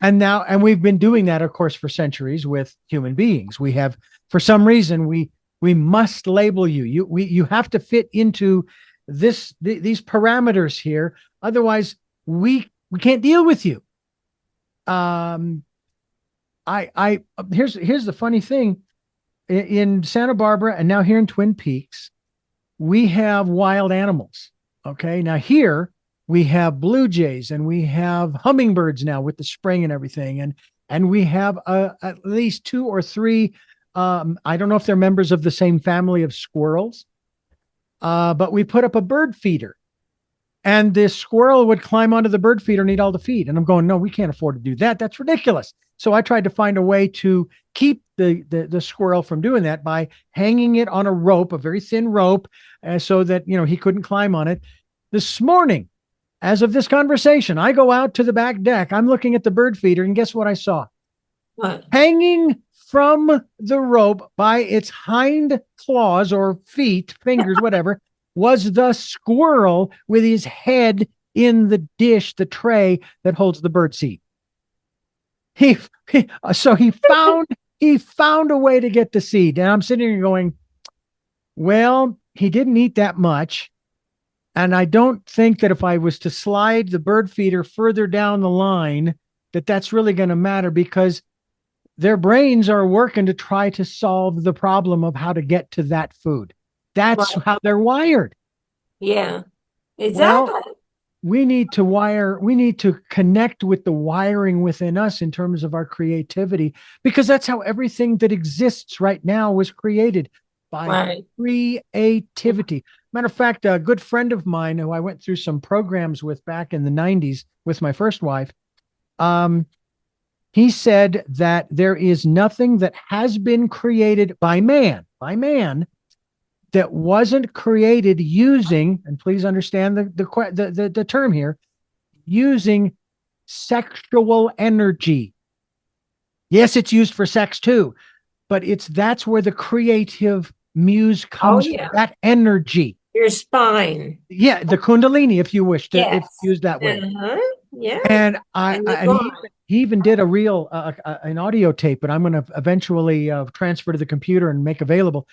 And we've been doing that, of course, for centuries with human beings. We have, for some reason, we must label you. You have to fit into these parameters here. Otherwise, we can't deal with you. I here's the funny thing. In Santa Barbara and now here in Twin Peaks, we have wild animals. Okay. Now here we have blue jays and we have hummingbirds now with the spring and everything. And we have at least two or three. I don't know if they're members of the same family of squirrels, but we put up a bird feeder and this squirrel would climb onto the bird feeder and eat all the feed. And I'm going, no, we can't afford to do that. That's ridiculous. So I tried to find a way to keep the squirrel from doing that by hanging it on a rope, a very thin rope, so that he couldn't climb on it. This morning, as of this conversation, I go out to the back deck. I'm looking at the bird feeder, and guess what I saw? What? Hanging from the rope by its hind claws or feet, fingers, whatever, was the squirrel with his head in the dish, the tray that holds the bird seed. So he found a way to get the seed. And I'm sitting here going, well, he didn't eat that much. And I don't think that if I was to slide the bird feeder further down the line, that's really going to matter, because their brains are working to try to solve the problem of how to get to that food. That's Right. how they're wired. Yeah. Well, Exactly. we need to connect with the wiring within us in terms of our creativity, because that's how everything that exists right now was created, by Right. creativity. Matter of fact, a good friend of mine who I went through some programs with back in the 90s with my first wife, he said that there is nothing that has been created by man that wasn't created using, and please understand the term here, using sexual energy. Yes, it's used for sex too, but that's where the creative muse Oh, comes from, yeah. that energy. Your spine. Yeah, the kundalini, if you wish to, if Yes. used that way. Uh-huh. Yeah. And And the and groin. he even did a real an audio tape, but I'm going to eventually transfer to the computer and make available.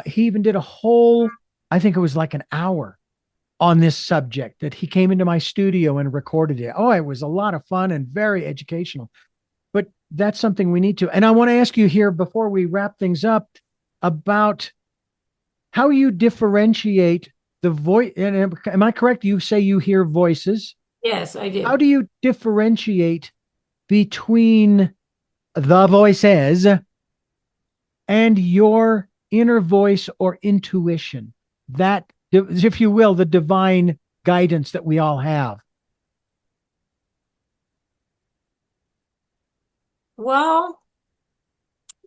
He even did a whole, I think it was like an hour on this subject, that he came into my studio and recorded it. Oh, it was a lot of fun and very educational. But that's something we need to. And I want to ask you here before we wrap things up about how you differentiate the voice. And am I correct? You say you hear voices. Yes, I How do. do you differentiate between the voices and your inner voice or intuition, that, if you will, the divine guidance that we all have? Well,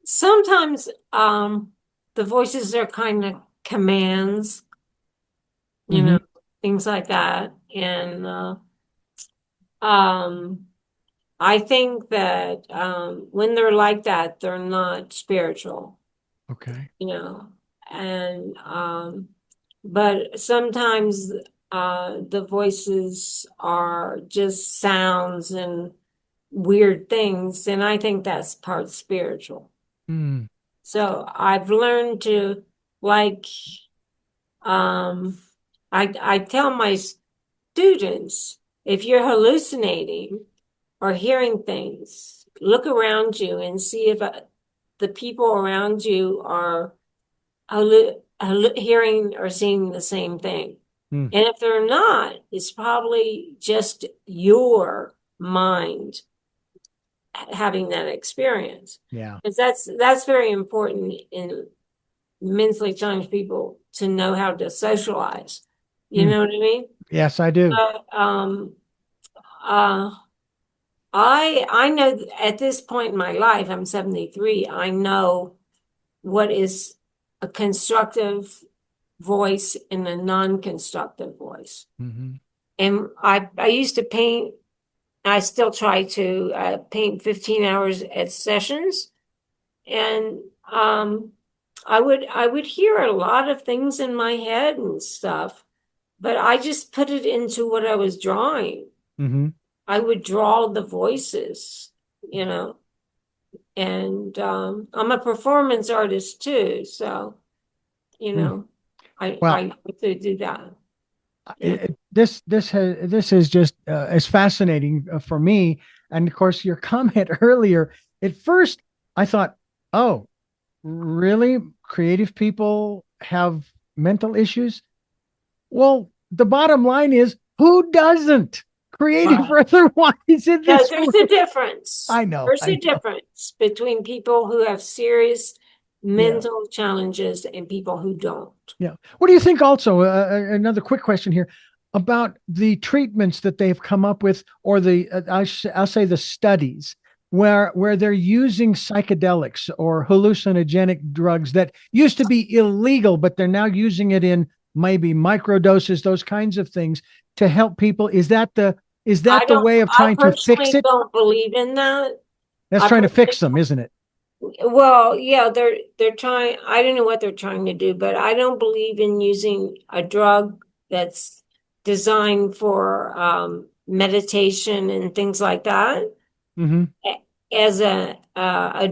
sometimes the voices are kind of commands, you Mm-hmm. know, things like that. And um I think that when they're like that, they're not spiritual, Okay. you know. And but sometimes the voices are just sounds and weird things, and I think that's part spiritual. Mm. So I've learned to like um I tell my students, if you're hallucinating or hearing things, look around you and see if the people around you are hearing or seeing the same thing. Mm. And if they're not, it's probably just your mind having that experience. Yeah. Because that's very important in mentally challenged people to know how to socialize. You Mm. know what I mean? Yes, I do. Uh, I know at this point in my life, I'm 73, I know what is a constructive voice and a non-constructive voice. Mm-hmm. And I used to paint. I still try to paint 15 hours at sessions, and I would hear a lot of things in my head and stuff, but I just put it into what I was drawing. Mm-hmm. I would draw the voices, and I'm a performance artist too, so Mm. Well, I could do that. Yeah. this is just as fascinating for me. And of course, your comment earlier. At first, I thought, "Oh, really? Creative people have mental issues?" Well, the bottom line is, who doesn't? Creative Wow. or otherwise in No, this there's a world. difference. I know, There's a I know. difference between people who have serious Yeah. mental challenges and people who don't. Yeah. What do you think also, another quick question here about the treatments that they've come up with or I'll say the studies where they're using psychedelics or hallucinogenic drugs that used to be illegal, but they're now using it in maybe microdoses, those kinds of things to help people. Is that the way of I trying to fix personally it? don't believe in that. That's I trying to personally fix them, isn't it? Well, yeah, they're trying. I don't know what they're trying to do, but I don't believe in using a drug that's designed for meditation and things like that Mm-hmm. as a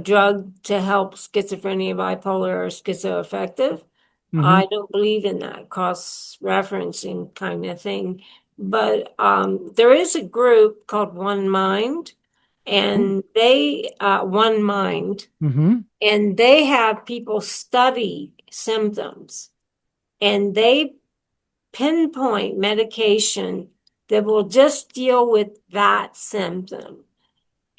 drug to help schizophrenia, bipolar, or schizoaffective. Mm-hmm. I don't believe in that cross-referencing kind of thing. But there is a group called One Mind, and they One Mind. Mm-hmm. And they have people study symptoms and they pinpoint medication that will just deal with that symptom.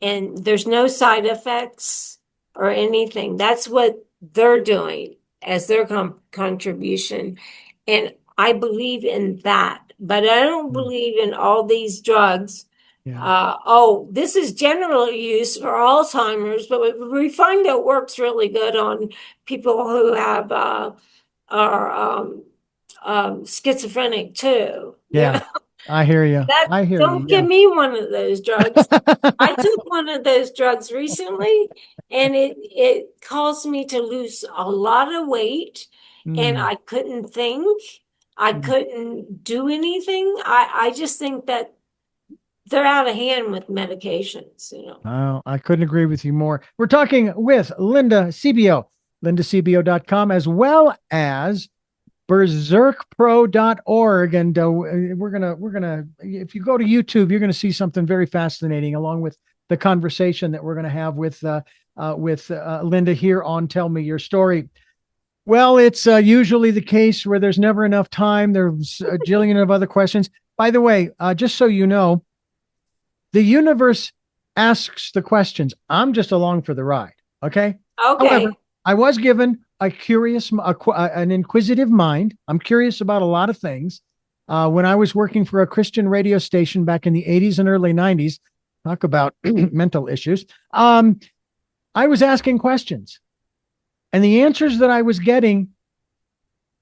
And there's no side effects or anything. That's what they're doing as their contribution. And I believe in that, but I don't Mm. believe in all these drugs. Yeah. This is general use for Alzheimer's, but we find that works really good on people who have are schizophrenic too. Yeah. I hear you. That I hear you. don't give Yeah. me one of those drugs. I took one of those drugs recently, and it caused me to lose a lot of weight, and Mm, I couldn't think. I mm. couldn't do anything. I just think that they're out of hand with medications. Oh, I couldn't agree with you more. We're talking with Linda Sibio, lindasibio.com, as well as berserkpro.org. And if you go to YouTube, you're gonna see something very fascinating, along with the conversation that we're gonna have with Linda here on Tell Me Your Story. Well, it's usually the case where there's never enough time. There's a jillion of other questions. By the way, just so you know, the universe asks the questions. I'm just along for the ride. Okay. Okay. However, I was given an inquisitive mind. I'm curious about a lot of things. When I was working for a Christian radio station back in the 80s and early 90s, talk about mental issues. I was asking questions, and the answers that I was getting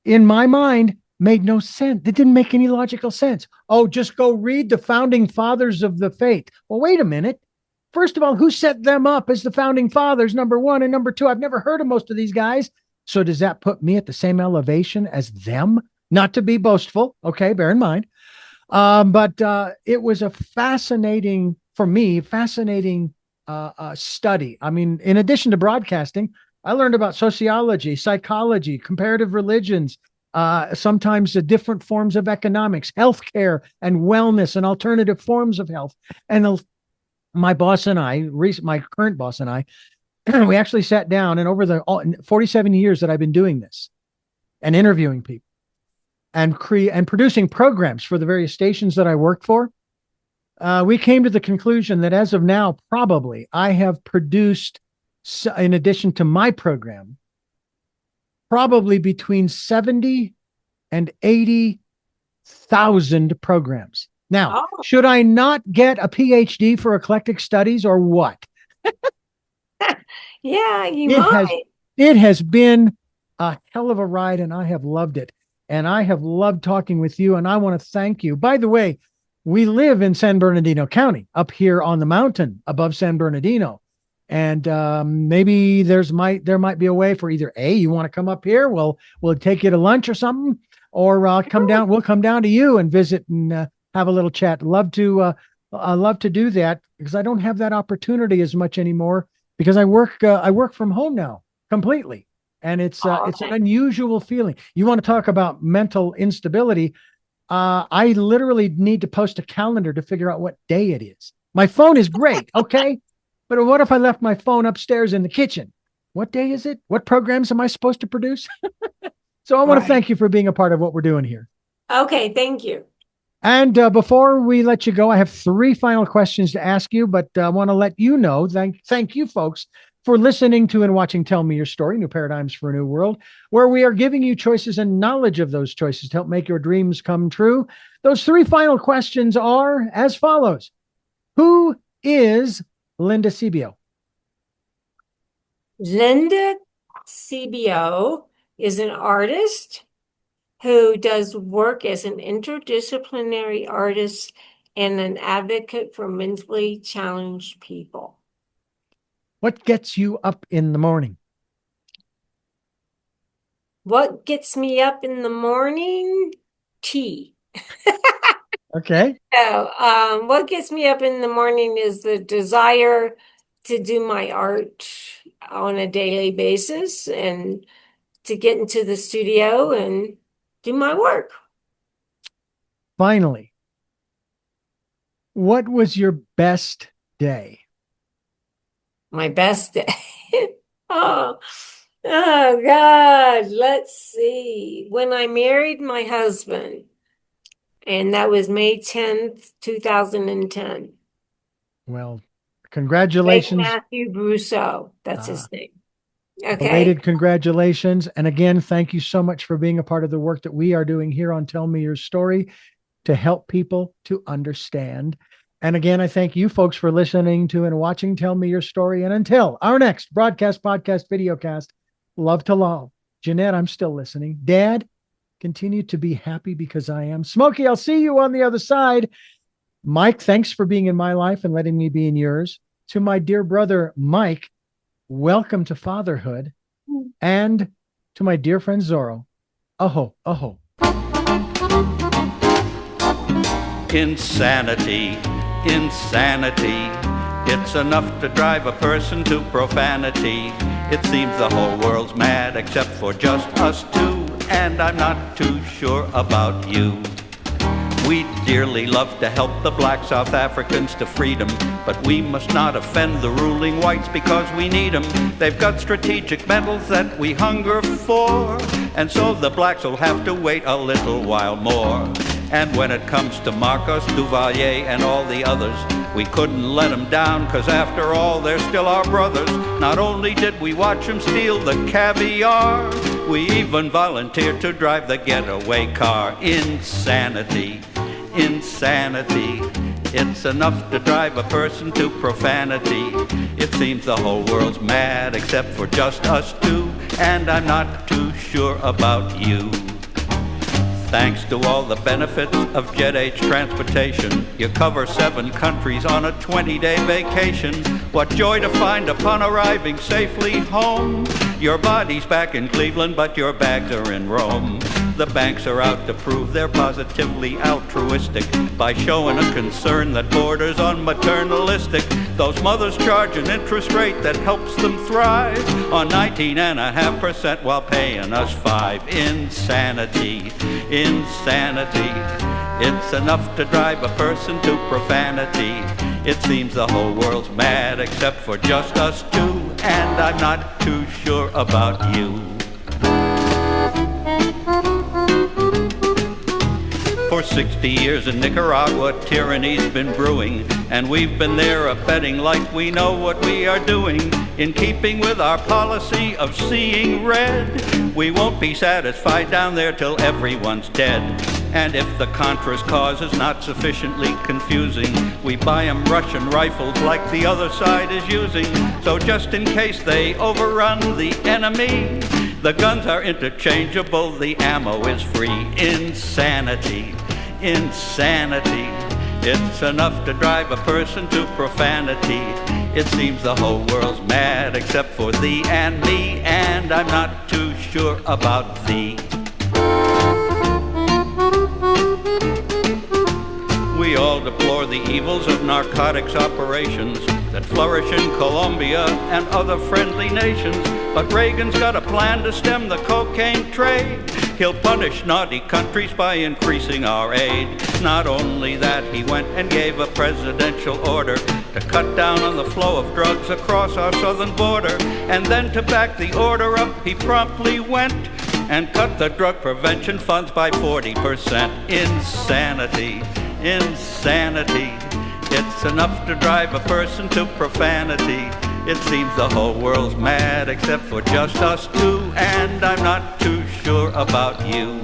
in my mind made no sense. It didn't make any logical sense. Oh, just go read the founding fathers of the faith. Well, wait a minute. First of all, who set them up as the founding fathers? Number one. And number two, I've never heard of most of these guys. So does that put me at the same elevation as them? Not to be boastful. Okay, bear in mind. But it was a fascinating, for me, fascinating study. I mean, in addition to broadcasting, I learned about sociology, psychology, comparative religions, sometimes the different forms of economics, healthcare and wellness and alternative forms of health. And my boss and I, my current boss and I, we actually sat down, and over the 47 years that I've been doing this and interviewing people and producing programs for the various stations that I worked for, we came to the conclusion that as of now, probably I have produced, in addition to my program, probably between 70 and 80,000 programs. Now, should I not get a PhD for eclectic studies or what? Yeah, you might. It has been a hell of a ride, and I have loved it. and I have loved talking with you, and I want to thank you. By the way, we live in San Bernardino County, up here on the mountain above San Bernardino. And maybe there might be a way for either A, you want to come up here, we'll take you to lunch or something, or we'll come down to you and visit and have a little chat. Love to do that, because I don't have that opportunity as much anymore, because I work from home now completely. And it's an unusual feeling. You want to talk about mental instability? I literally need to post a calendar to figure out what day it is. My phone is great, okay? But what if I left my phone upstairs in the kitchen? What day is it? What programs am I supposed to produce? So I want to thank you for being a part of what we're doing here. Okay, thank you. And before we let you go, I have 3 final questions to ask you, but I want to let you know, thank you folks for listening to and watching Tell Me Your Story, New Paradigms for a New World, where we are giving you choices and knowledge of those choices to help make your dreams come true. Those 3 final questions are as follows. Who is Linda Sibio? Linda Sibio is an artist who does work as an interdisciplinary artist and an advocate for mentally challenged people. What gets you up in the morning? What gets me up in the morning? Tea. Okay. So, what gets me up in the morning is the desire to do my art on a daily basis and to get into the studio and do my work. Finally, what was your best day? My best day. Oh God. Let's see. When I married my husband, and that was May 10th, 2010. Well, congratulations. Matthew Brousseau. That's his name. Okay. Belated congratulations. And again, thank you so much for being a part of the work that we are doing here on Tell Me Your Story to help people to understand. And again, I thank you folks for listening to and watching Tell Me Your Story. And until our next broadcast, podcast, videocast, love to love. Jeanette, I'm still listening. Dad, continue to be happy because I am. Smokey, I'll see you on the other side. Mike, thanks for being in my life and letting me be in yours. To my dear brother, Mike, welcome to fatherhood. And to my dear friend Zorro, aho, aho. Insanity, insanity. It's enough to drive a person to profanity. It seems the whole world's mad except for just us two, and I'm not too sure about you. We dearly love to help the black South Africans to freedom, but we must not offend the ruling whites because we need them. They've got strategic metals that we hunger for, and so the blacks will have to wait a little while more. And when it comes to Marcos, Duvalier, and all the others, we couldn't let them down, cause after all, they're still our brothers. Not only did we watch them steal the caviar, we even volunteered to drive the getaway car. Insanity, insanity. It's enough to drive a person to profanity. It seems the whole world's mad except for just us two, and I'm not too sure about you. Thanks to all the benefits of jet-age transportation, you cover 7 countries on a 20-day vacation. What joy to find upon arriving safely home. Your body's back in Cleveland, but your bags are in Rome. The banks are out to prove they're positively altruistic by showing a concern that borders on maternalistic. Those mothers charge an interest rate that helps them thrive on 19.5% while paying us 5%. Insanity, insanity. It's enough to drive a person to profanity. It seems the whole world's mad except for just us two, and I'm not too sure about you. For 60 years in Nicaragua, tyranny's been brewing, and we've been there abetting like we know what we are doing. In keeping with our policy of seeing red, we won't be satisfied down there till everyone's dead. And if the Contra's cause is not sufficiently confusing, we buy 'em Russian rifles like the other side is using. So just in case they overrun the enemy, The guns are interchangeable, the ammo is free. Insanity, insanity. It's enough to drive a person to profanity. It seems the whole world's mad except for thee and me, and I'm not too sure about thee. We all deplore the evils of narcotics operations that flourish in Colombia and other friendly nations. But Reagan's got a plan to stem the cocaine trade. He'll punish naughty countries by increasing our aid. Not only that, he went and gave a presidential order to cut down on the flow of drugs across our southern border. And then to back the order up, he promptly went and cut the drug prevention funds by 40%. Insanity, insanity. It's enough to drive a person to profanity. It seems the whole world's mad except for just us two, and I'm not too sure about you.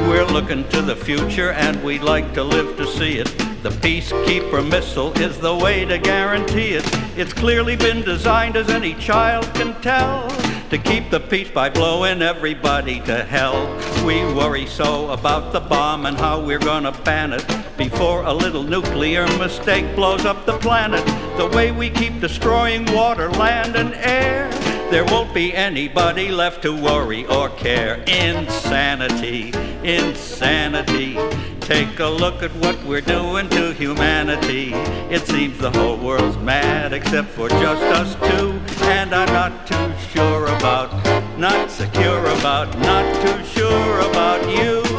We're looking to the future and we'd like to live to see it. The Peacekeeper missile is the way to guarantee it. It's clearly been designed, as any child can tell, to keep the peace by blowing everybody to hell. We worry so about the bomb and how we're gonna ban it before a little nuclear mistake blows up the planet. The way we keep destroying water, land, and air, there won't be anybody left to worry or care. Insanity, insanity. Take a look at what we're doing to humanity. It seems the whole world's mad except for just us two, and I'm not too sure about, not secure about, not too sure about you.